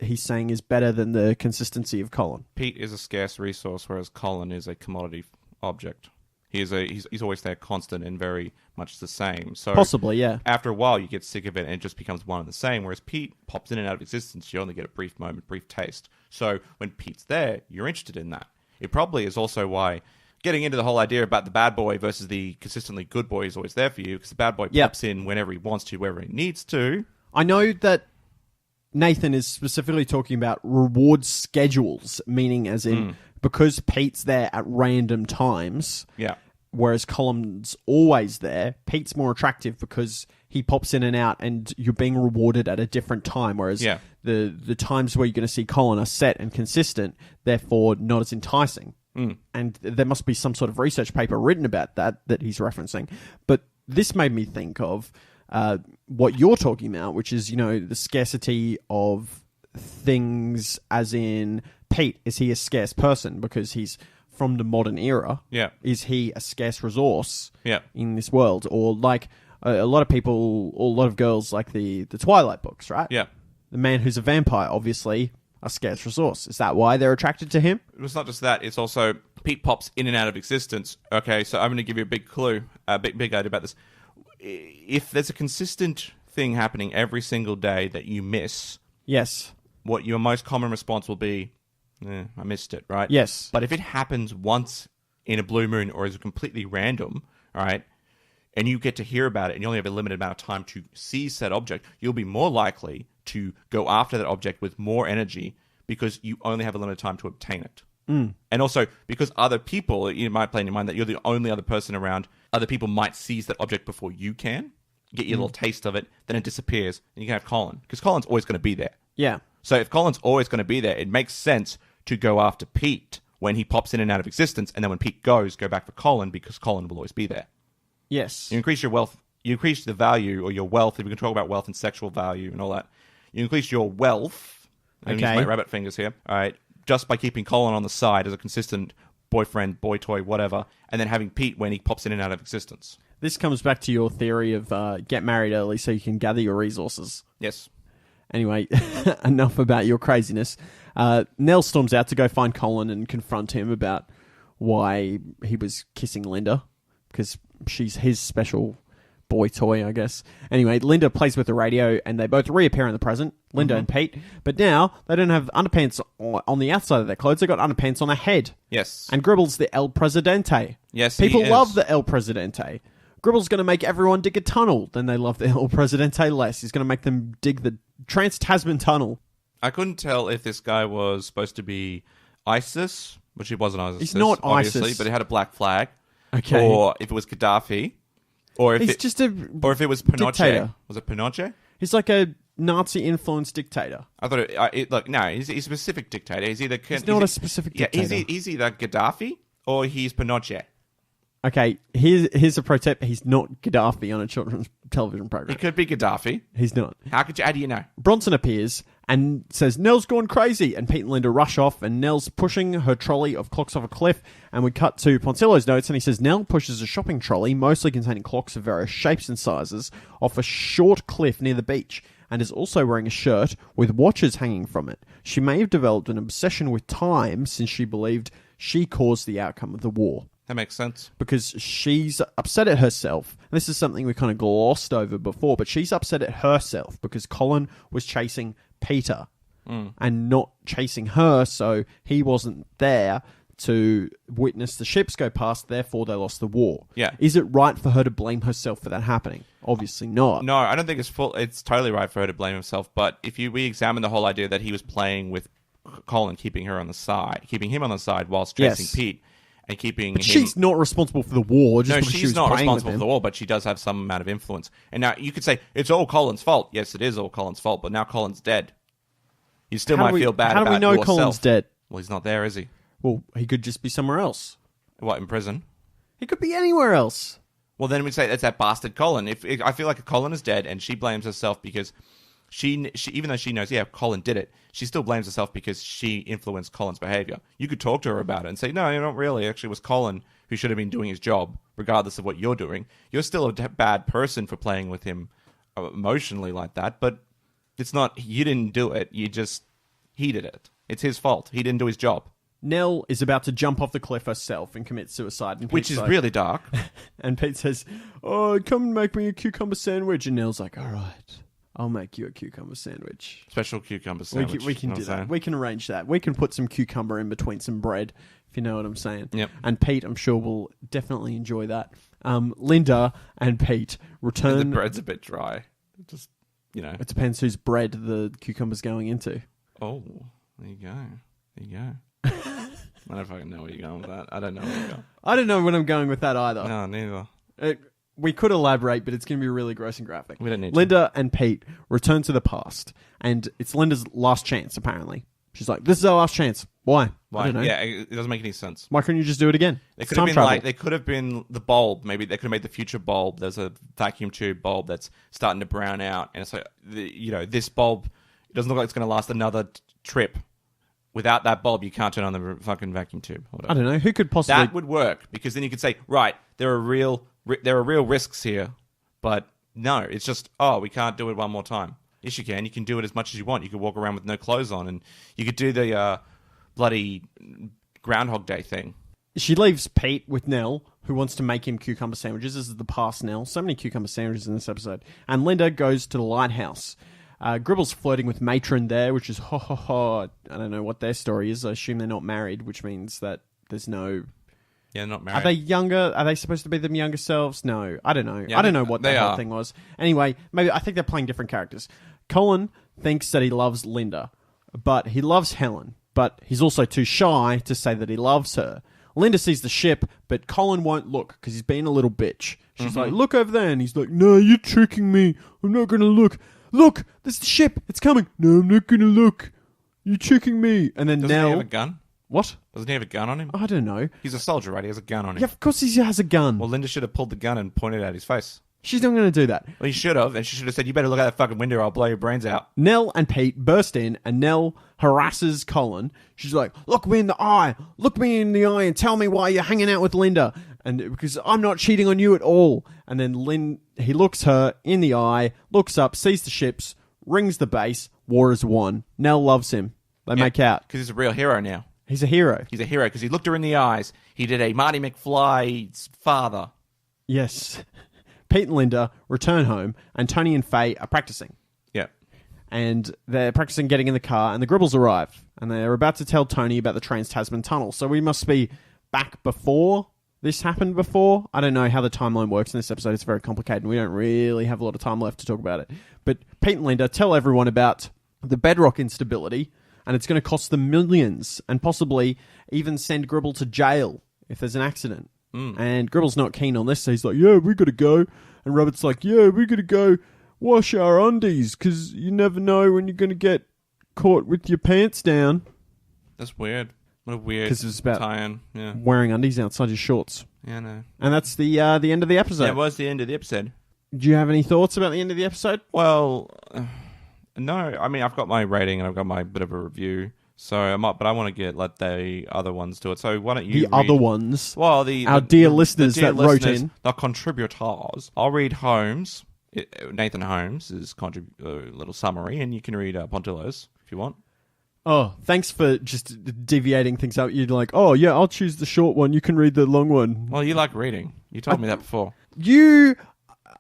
he's saying, is better than the consistency of Colin. Pete is a scarce resource, whereas Colin is a commodity object. He's always there, constant and very much the same. So possibly, yeah. After a while, you get sick of it and it just becomes one and the same. Whereas Pete pops in and out of existence. You only get a brief moment, brief taste. So when Pete's there, you're interested in that. It probably is also why getting into the whole idea about the bad boy versus the consistently good boy is always there for you, because the bad boy pops in whenever he wants to, wherever he needs to. I know that Nathan is specifically talking about reward schedules, meaning as in because Pete's there at random times, whereas Colin's always there, Pete's more attractive because he pops in and out and you're being rewarded at a different time, whereas the times where you're going to see Colin are set and consistent, therefore not as enticing. And there must be some sort of research paper written about that he's referencing. But this made me think of what you're talking about, which is, the scarcity of things, as in Pete, is he a scarce person because he's from the modern era? Yeah. Is he a scarce resource in this world? Or like a lot of people, or a lot of girls like the Twilight books, right? Yeah. The man who's a vampire, obviously, a scarce resource. Is that why they're attracted to him? It's not just that. It's also Pete pops in and out of existence. Okay, so I'm going to give you a big clue, a big idea about this. If there's a consistent thing happening every single day that you miss, Yes. what your most common response will be, I missed it, right? Yes. But if it happens once in a blue moon or is completely random, all right, and you get to hear about it and you only have a limited amount of time to seize that object, you'll be more likely to go after that object with more energy because you only have a limited time to obtain it. And also, because other people, you might play in your mind that you're the only other person around, other people might seize that object before you can, get your little taste of it, then it disappears, and you can have Colin. Because Colin's always going to be there. Yeah. So if Colin's always going to be there, it makes sense to go after Pete when he pops in and out of existence, and then when Pete goes, go back for Colin, because Colin will always be there. Yes. You increase your wealth, you increase the value, or your wealth, if we can talk about wealth and sexual value and all that, you increase your wealth, and use my rabbit fingers here, all right, just by keeping Colin on the side as a consistent boyfriend, boy toy, whatever, and then having Pete when he pops in and out of existence. This comes back to your theory of get married early so you can gather your resources. Yes. Anyway, enough about your craziness. Nell storms out to go find Colin and confront him about why he was kissing Linda, because she's his special boy toy, I guess. Anyway, Linda plays with the radio and they both reappear in the present, Linda and Pete, but now they don't have underpants on the outside of their clothes, they've got underpants on their head. Yes. And Gribble's the El Presidente. Yes, People he is. love the El Presidente. Gribble's going to make everyone dig a tunnel, then they love the El Presidente less. He's going to make them dig the Trans-Tasman Tunnel. I couldn't tell if this guy was supposed to be ISIS, which he wasn't ISIS. He's not obviously, ISIS. but he had a black flag. Okay. Or if it was Gaddafi. Or if He's it, just a or if it was Pinochet. dictator. Was it Pinochet? He's like a Nazi-influenced dictator. I thought look, no, he's a specific dictator. He's either He's not a specific dictator. Yeah, he's either Gaddafi or he's Pinochet. Okay, here's a pro tip. He's not Gaddafi on a children's television He program. could be Gaddafi. He's not. How do you know? Bronson appears and says, Nell's gone crazy. And Pete and Linda rush off, and Nell's pushing her trolley of clocks off a cliff. And we cut to Ponsillo's notes, and he says, Nell pushes a shopping trolley, mostly containing clocks of various shapes and sizes, off a short cliff near the beach, and is also wearing a shirt with watches hanging from it. She may have developed an obsession with time since she believed she caused the outcome of the war. That makes sense. Because she's upset at herself. This is something we kind of glossed over before, but she's upset at herself because Colin was chasing Peter and not chasing her, so he wasn't there to witness the ships go past, therefore they lost the war. Yeah. Is it right for her to blame herself for that happening? Obviously not. No, I don't think it's totally right for her to blame himself, but if we examine the whole idea that he was playing with Colin, keeping him on the side whilst chasing Yes. Pete, and keeping But him... she's not responsible for the war. Just No, because she she's was not praying with responsible for him. the war, but she does have some amount of influence. And now you could say, it's all Colin's fault. Yes, it is all Colin's fault, but now Colin's dead. You still How might do we- feel bad How about do we know yourself. Colin's dead? Well, he's not there, is he? Well, he could just be somewhere else. What, in prison? He could be anywhere else. Well, then we'd say that's that bastard Colin. If I feel like Colin is dead, and she blames herself because she even though she knows, yeah, Colin did it, she still blames herself because she influenced Colin's behavior. You could talk to her about it and say, no, you're not really. Actually, it was Colin who should have been doing his job, regardless of what you're doing. You're still a bad person for playing with him emotionally like that, but it's not, you didn't do it. He did it. It's his fault. He didn't do his job. Nell is about to jump off the cliff herself and commit suicide. And Which Pete's is like- really dark. And Pete says, oh, come and make me a cucumber sandwich. And Nell's like, all right, I'll make you a cucumber sandwich. Special cucumber We sandwich. can you know do what I'm that. saying? We can arrange that. We can put some cucumber in between some bread, if you know what I'm saying. Yep. And Pete, I'm sure, will definitely enjoy that. Linda and Pete return. The bread's a bit dry. Just, It depends whose bread the cucumber's going into. Oh, there you go. There you go. I don't fucking know where you're going with that. I don't know where you're going. I don't know when I'm going with that either. No, neither. We could elaborate, but it's going to be really gross and graphic. We don't need to. Linda and Pete return to the past, and it's Linda's last chance, apparently. She's like, this is our last chance. Why? Why? I don't know. Yeah, it doesn't make any sense. Why couldn't you just do it again? They It's could have time been travel. they could have been the bulb. Maybe they could have made the future bulb. There's a vacuum tube bulb that's starting to brown out, and it's like, this bulb, it doesn't look like it's going to last another trip. Without that bulb, you can't turn on the fucking vacuum tube. I don't know. Who could possibly... That would work, because then you could say, right, there are real risks here, But no, it's just, we can't do it one more time. Yes, you can. You can do it as much as you want. You could walk around with no clothes on, and you could do the bloody Groundhog Day thing. She leaves Pete with Nell, who wants to make him cucumber sandwiches. This is the past Nell. So many cucumber sandwiches in this episode. And Linda goes to the lighthouse. Gribble's flirting with Matron there, which is I don't know what their story is. I assume they're not married, which means that there's no... Yeah, not married. Are they younger? Are they supposed to be them younger selves? No, I don't know. Yeah, I don't know what the whole are. thing was. Anyway, maybe I think they're playing different characters. Colin thinks that he loves Linda, but he loves Helen. But he's also too shy to say that he loves her. Linda sees the ship, but Colin won't look because he's being a little bitch. She's like, look over there. And he's like, no, you're tricking me. I'm not going to look. Look, there's the ship. It's coming. No, I'm not going to look. You're tricking me. And then Doesn't Nell... he have a gun? What? Doesn't he have a gun on him? I don't know. He's a soldier, right? He has a gun on him. Yeah, of course he has a gun. Well, Linda should have pulled the gun and pointed at his face. She's not going to do that. Well, he should have, and she should have said, you better look out that fucking window or I'll blow your brains out. Nell and Pete burst in, and Nell harasses Colin. She's like, look me in the eye. Look me in the eye and tell me why you're hanging out with Linda. And because I'm not cheating on you at all. And then he looks her in the eye, looks up, sees the ships, rings the base. War is won. Nell loves him. They make out. Because he's a real hero now. He's a hero. He's a hero because he looked her in the eyes. He did a Marty McFly's father. Yes. Pete and Linda return home, and Tony and Faye are practicing. Yeah. And they're practicing getting in the car, and the Gribbles arrive. And they're about to tell Tony about the Trans-Tasman Tunnel. So we must be back before this happened before. I don't know how the timeline works in this episode. It's very complicated, and we don't really have a lot of time left to talk about it. But Pete and Linda tell everyone about the bedrock instability, and it's going to cost them millions, and possibly even send Gribble to jail if there's an accident. And Gribble's not keen on this, so he's like, yeah, we gotta go. And Robert's like, yeah, we gotta go wash our undies, because you never know when you're gonna get caught with your pants down. That's weird. What a weird 'Cause it's about tie-in. Yeah. Wearing undies outside your shorts. Yeah, no. And that's the end of the episode. That was the end of the episode. Do you have any thoughts about the end of the episode? Well, no. I mean, I've got my rating and I've got my bit of a review. So I might, but I want to let the other ones do it. So why don't you read other ones? Well, our dear listeners dear that wrote listeners, in. the contributors. I'll read Holmes. Nathan Holmes' little summary, and you can read Pontillo's if you want. Oh, thanks for just deviating things up. You're like, oh yeah, I'll choose the short one. You can read the long one. Well, you like reading. You told me that before. You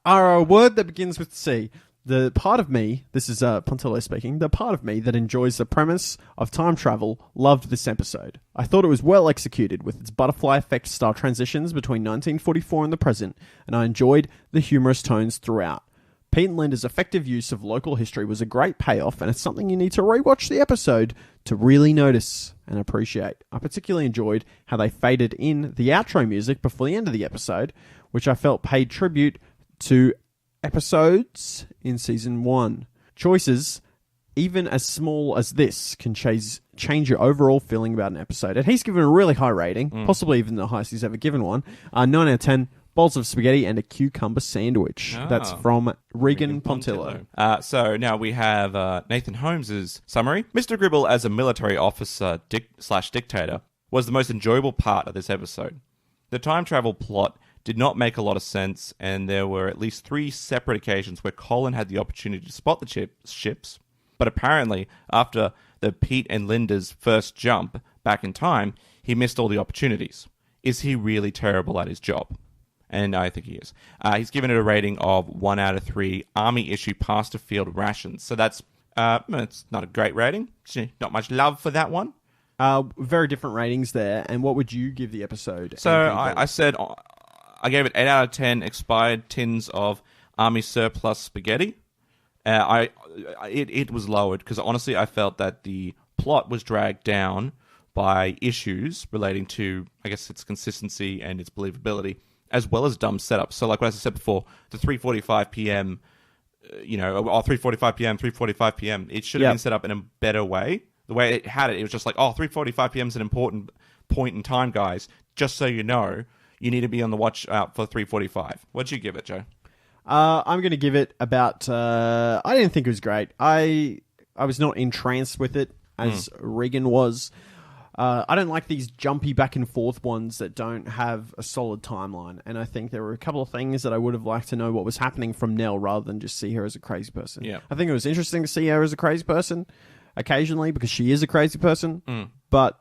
are a word that begins with C. The part of me, this is Pontillo speaking, the part of me that enjoys the premise of time travel loved this episode. I thought it was well executed with its butterfly effect style transitions between 1944 and the present, and I enjoyed the humorous tones throughout. Pete and Linda's effective use of local history was a great payoff, and it's something you need to rewatch the episode to really notice and appreciate. I particularly enjoyed how they faded in the outro music before the end of the episode, which I felt paid tribute to episodes in season 1. Choices, even as small as this, can change your overall feeling about an episode. And he's given a really high rating, possibly even the highest he's ever given one. 9 out of 10, bowls of spaghetti and a cucumber sandwich. Oh. That's from Regan Pontillo. So now we have Nathan Holmes' summary. Mr. Gribble as a military officer / dictator was the most enjoyable part of this episode. The time travel plot did not make a lot of sense, and there were at least 3 separate occasions where Colin had the opportunity to spot the ships, but apparently, after the Pete and Linda's first jump back in time, he missed all the opportunities. Is he really terrible at his job? And I think he is. He's given it a rating of 1 out of 3 Army-issue past-to-field rations. So that's it's not a great rating. Not much love for that one. Very different ratings there. And what would you give the episode? So I said... I gave it 8 out of 10 expired tins of Army surplus spaghetti. It was lowered because honestly I felt that the plot was dragged down by issues relating to, I guess, its consistency and its believability, as well as dumb setup. So like as I said before, the 3:45 p.m., 3:45 p.m., 3:45 p.m., it should have been set up in a better way. The way it had it was just like, 3:45 p.m. is an important point in time, guys. Just so you know. You need to be on the watch out for 3:45. What'd you give it, Joe? I'm going to give it about... I didn't think it was great. I was not entranced with it, as Regan was. I don't like these jumpy back and forth ones that don't have a solid timeline. And I think there were a couple of things that I would have liked to know what was happening from Nell rather than just see her as a crazy person. Yeah. I think it was interesting to see her as a crazy person occasionally because she is a crazy person. But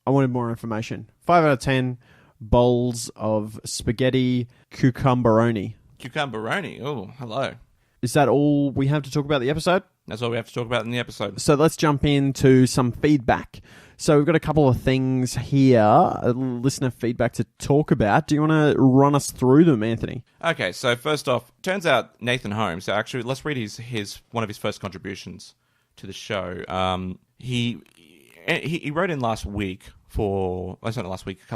I wanted more information. 5 out of 10 bowls of spaghetti cucumberoni. Cucumberoni. Oh, hello. Is that all we have to talk about the episode? That's all we have to talk about in the episode. So let's jump into some feedback. So we've got a couple of things here, listener feedback to talk about. Do you want to run us through them, Anthony? Okay, so first off, turns out Nathan Holmes, so actually, let's read his one of his first contributions to the show. He wrote in last week a couple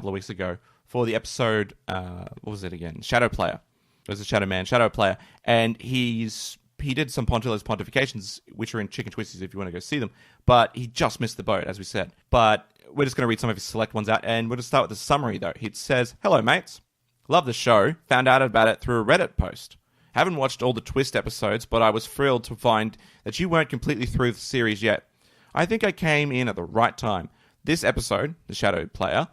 of weeks ago, for the episode, what was it again? Shadow Player. It was a Shadow Player. And he did some Pontillo's pontifications, which are in Chicken Twisties if you want to go see them. But he just missed the boat, as we said. But we're just going to read some of his select ones out. And we'll just start with the summary, though. It says, "Hello, mates. Love the show. Found out about it through a Reddit post. Haven't watched all the Twist episodes, but I was thrilled to find that you weren't completely through the series yet. I think I came in at the right time. This episode, The Shadow Player,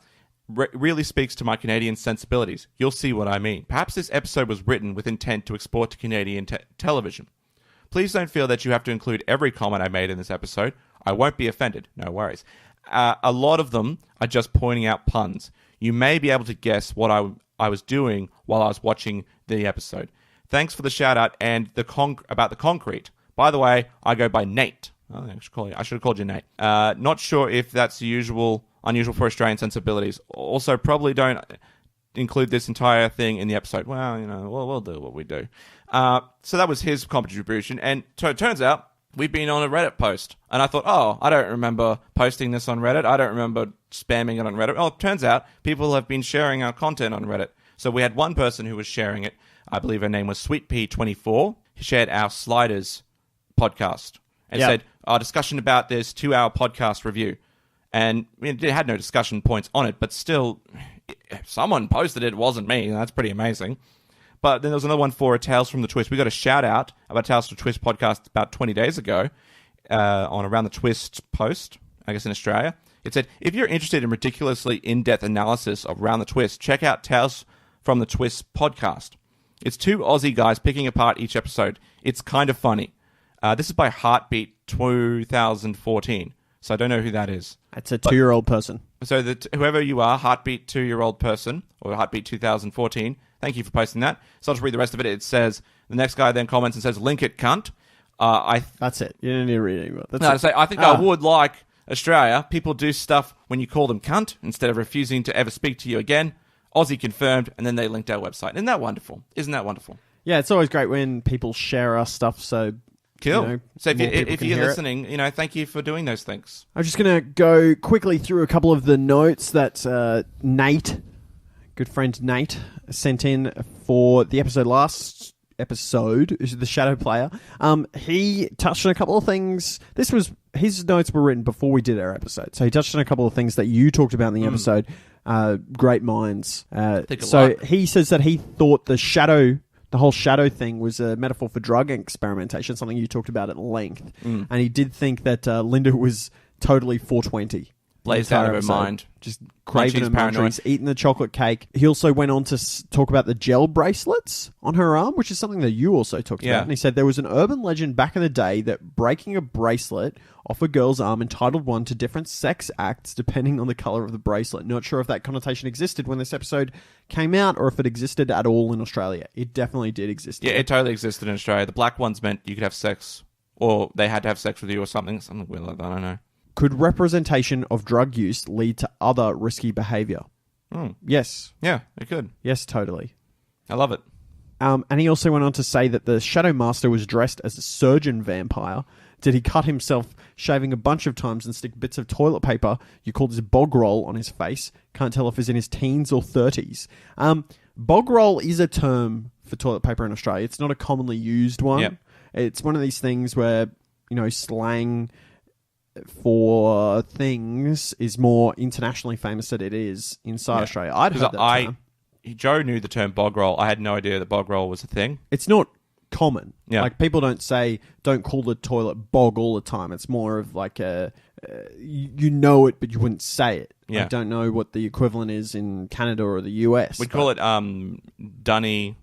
really speaks to my Canadian sensibilities. You'll see what I mean. Perhaps this episode was written with intent to export to Canadian television. Please don't feel that you have to include every comment I made in this episode. I won't be offended. No worries. A lot of them are just pointing out puns. You may be able to guess what I was doing while I was watching the episode. Thanks for the shout out and about the concrete. By the way, I go by Nate." I should have called you Nate. "Not sure if that's unusual for Australian sensibilities. Also, probably don't include this entire thing in the episode." Well, we'll do what we do. So that was his contribution. And so it turns out we've been on a Reddit post. And I thought, I don't remember posting this on Reddit. I don't remember spamming it on Reddit. Oh, it turns out people have been sharing our content on Reddit. So we had one person who was sharing it. I believe her name was SweetP24. He shared our Sliders podcast and said, our discussion about this 2-hour podcast review. And it had no discussion points on it, but still, if someone posted it, it wasn't me. That's pretty amazing. But then there was another one for a Tales from the Twist. We got a shout out about Tales from the Twist podcast about 20 days ago on Around the Twist post, I guess in Australia. It said, "If you're interested in ridiculously in-depth analysis of Around the Twist, check out Tales from the Twist podcast. It's 2 Aussie guys picking apart each episode. It's kind of funny. This is by Heartbeat 2014. So I don't know who that is. It's a 2-year-old person. So whoever you are, Heartbeat 2-year-old person, or Heartbeat 2014, thank you for posting that. So I'll just read the rest of it. It says, the next guy then comments and says, "Link it, cunt." That's it. You don't need to read anymore. I think I would like Australia. People do stuff when you call them cunt instead of refusing to ever speak to you again. Aussie confirmed, and then they linked our website. Isn't that wonderful? Yeah, it's always great when people share our stuff, so... Cool. So if you're listening, thank you for doing those things. I'm just going to go quickly through a couple of the notes that Nate, good friend Nate, sent in for the last episode, The Shadow Player. He touched on a couple of things. His notes were written before we did our episode, so he touched on a couple of things that you talked about in the episode. Great minds. He says that he thought the whole shadow thing was a metaphor for drug experimentation, something you talked about at length. And he did think that Linda was totally 420. Blazed out of her mind. Just craving her munchies, eating the chocolate cake. He also went on to talk about the gel bracelets on her arm, which is something that you also talked about. And he said there was an urban legend back in the day that breaking a bracelet off a girl's arm entitled one to different sex acts depending on the color of the bracelet. Not sure if that connotation existed when this episode came out or if it existed at all in Australia. It definitely did exist. Yeah, it totally existed in Australia. The black ones meant you could have sex, or they had to have sex with you or something weird like that, I don't know. Could representation of drug use lead to other risky behavior? Yes. Yeah, it could. Yes, totally. I love it. And he also went on to say that the Shadow Master was dressed as a surgeon vampire. Did he cut himself shaving a bunch of times and stick bits of toilet paper, you call this bog roll, on his face? Can't tell if he's in his teens or 30s. Bog roll is a term for toilet paper in Australia. It's not a commonly used one. Yep. It's one of these things where, slang for things is more internationally famous than it is inside Australia. I'd heard that term. Joe knew the term bog roll. I had no idea that bog roll was a thing. It's not common. Yeah. Like, people don't call the toilet bog all the time. It's more of like a you know it, but you wouldn't say it. Yeah. I don't know what the equivalent is in Canada or the US. We'd call it dunny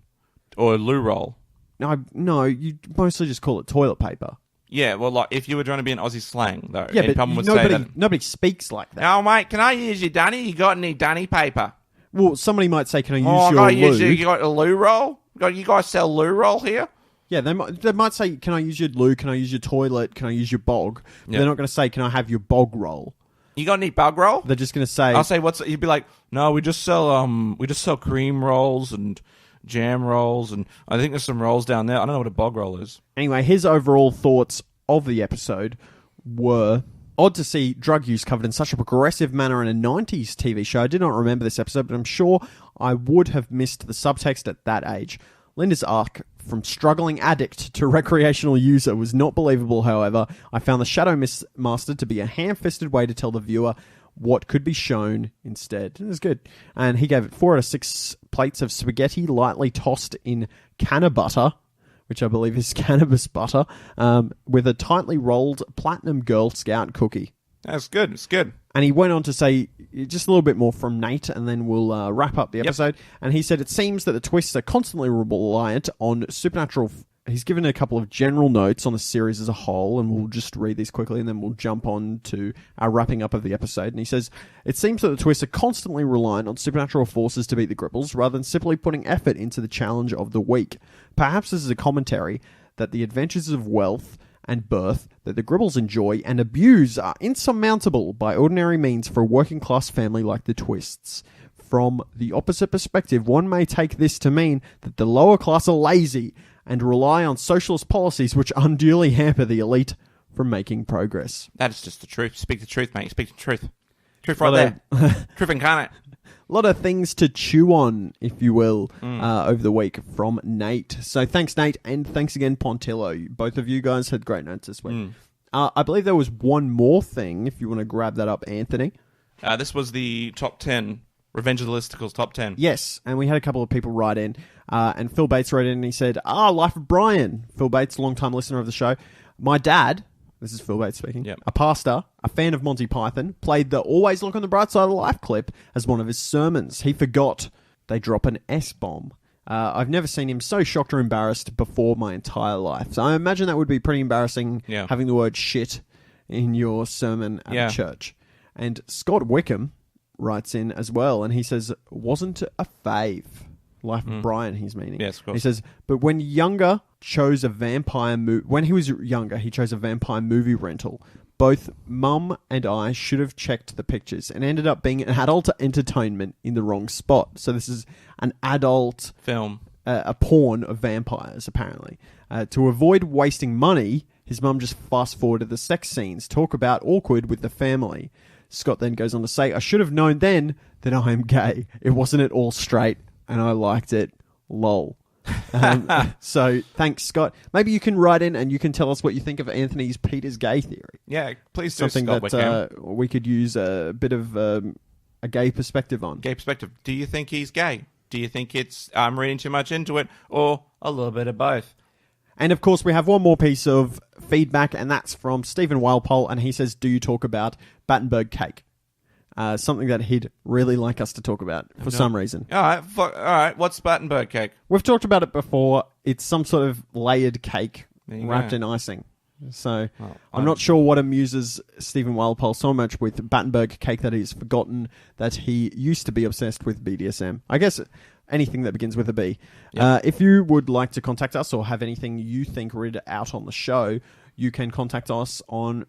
or loo roll. No, you mostly just call it toilet paper. Yeah, well, like if you were trying to be an Aussie slang, though, Yeah, and but someone would say that. nobody speaks like that. Oh, mate, can I use your dunny? You got any dunny paper? Well, somebody might say, "Can I use I your gotta loo?" use you got a loo roll? You guys sell loo roll here? Yeah, they might say, "Can I use your loo? Can I use your toilet? Can I use your bog?" Yeah. They're not going to say, "Can I have your bog roll?" You got any bug roll? They're just going to say, I'll say, "What's?" You'd be like, "No, we just sell cream rolls and jam rolls, and I think there's some rolls down there. I don't know what a bog roll is." Anyway, his overall thoughts of the episode were odd to see drug use covered in such a progressive manner in a 90s TV show. I did not remember this episode, but I'm sure I would have missed the subtext at that age. Linda's arc from struggling addict to recreational user was not believable, however. I found the Shadow Master to be a ham-fisted way to tell the viewer what could be shown instead. It was good. And he gave it 4 out of 6 plates of spaghetti lightly tossed in canna butter, which I believe is cannabis butter, with a tightly rolled Platinum Girl Scout cookie. That's good. It's good. And he went on to say just a little bit more from Nate, and then we'll wrap up the episode. And he said, it seems that the twists are constantly reliant on supernatural... He's given a couple of general notes on the series as a whole, and we'll just read these quickly, and then we'll jump on to our wrapping up of the episode. And he says, it seems that the twists are constantly reliant on supernatural forces to beat the Gribbles, rather than simply putting effort into the challenge of the week. Perhaps this is a commentary that the adventures of wealth and birth that the Gribbles enjoy and abuse are insurmountable by ordinary means for a working-class family like the Twists. From the opposite perspective, one may take this to mean that the lower class are lazy and rely on socialist policies which unduly hamper the elite from making progress. That is just the truth. Speak the truth, mate. Speak the truth. Truth right there. Truth incarnate. A lot of things to chew on, if you will, over the week from Nate. So thanks, Nate, and thanks again, Pontillo. Both of you guys had great notes this week. I believe there was one more thing, if you want to grab that up, Anthony. This was the top 10, Revenge of the Listicles top 10. Yes, and we had a couple of people write in, and Phil Bates wrote in and he said, Life of Brian. Phil Bates, long-time listener of the show. My dad... This is Phil Bates speaking. Yep. A pastor, a fan of Monty Python, played the Always Look on the Bright Side of Life clip as one of his sermons. He forgot they drop an S-bomb. I've never seen him so shocked or embarrassed before my entire life. So I imagine that would be pretty embarrassing, having the word shit in your sermon at a church. And Scott Wickham writes in as well, and he says, wasn't a fave. Life of Brian, he's meaning. Yes, of course. He says, but when younger, chose a vampire when he was younger, he chose a vampire movie rental. Both Mum and I should have checked the pictures and ended up being an adult entertainment in the wrong spot. So this is an adult film, a porn of vampires, apparently. To avoid wasting money, his mum just fast-forwarded the sex scenes, talk about awkward with the family. Scott then goes on to say, I should have known then that I am gay. It wasn't at all straight. And I liked it. Lol. So, thanks, Scott. Maybe you can write in and you can tell us what you think of Anthony's Peter's gay theory. Yeah, please do. Something Scott that we could use a bit of a gay perspective on. Gay perspective. Do you think he's gay? Do you think it's I'm reading too much into it? Or a little bit of both? And, of course, we have one more piece of feedback, and that's from Stephen Walpole, and he says, do you talk about Battenberg cake? Something that he'd really like us to talk about for some reason. All right. What's Battenberg cake? We've talked about it before. It's some sort of layered cake wrapped in icing. So I'm not sure what amuses Stephen Walpole so much with Battenberg cake that he's forgotten that he used to be obsessed with BDSM. I guess anything that begins with a B. Yep. If you would like to contact us or have anything you think read out on the show, you can contact us on...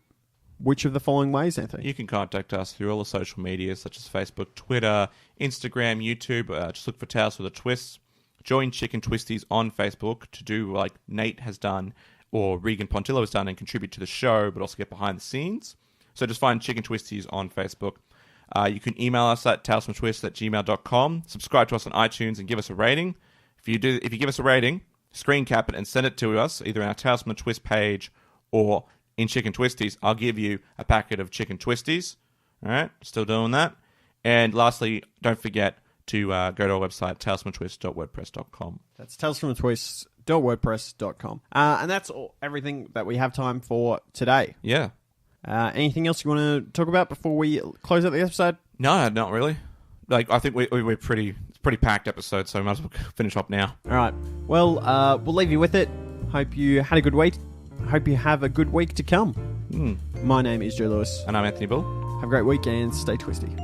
Which of the following ways, Anthony? You can contact us through all the social media, such as Facebook, Twitter, Instagram, YouTube. Just look for Tales with a Twist. Join Chicken Twisties on Facebook to do like Nate has done or Regan Pontillo has done and contribute to the show, but also get behind the scenes. So just find Chicken Twisties on Facebook. You can email us at talesfromtwist@gmail.com. Subscribe to us on iTunes and give us a rating. If you give us a rating, screen cap it and send it to us, either in our Tales from the Twist page or in Chicken Twisties, I'll give you a packet of Chicken Twisties. All right, still doing that. And lastly, don't forget to go to our website, talesfromtwist.wordpress.com. That's talesfromtwist.wordpress.com. And that's everything that we have time for today. Yeah. Anything else you want to talk about before we close out the episode? No, not really. Like, I think we're it's pretty packed episode, so we might as well finish up now. All right. Well, we'll leave you with it. Hope you had a good week. Hope you have a good week to come. My name is Joe Lewis. And I'm Anthony Bull. Have a great week and stay twisty.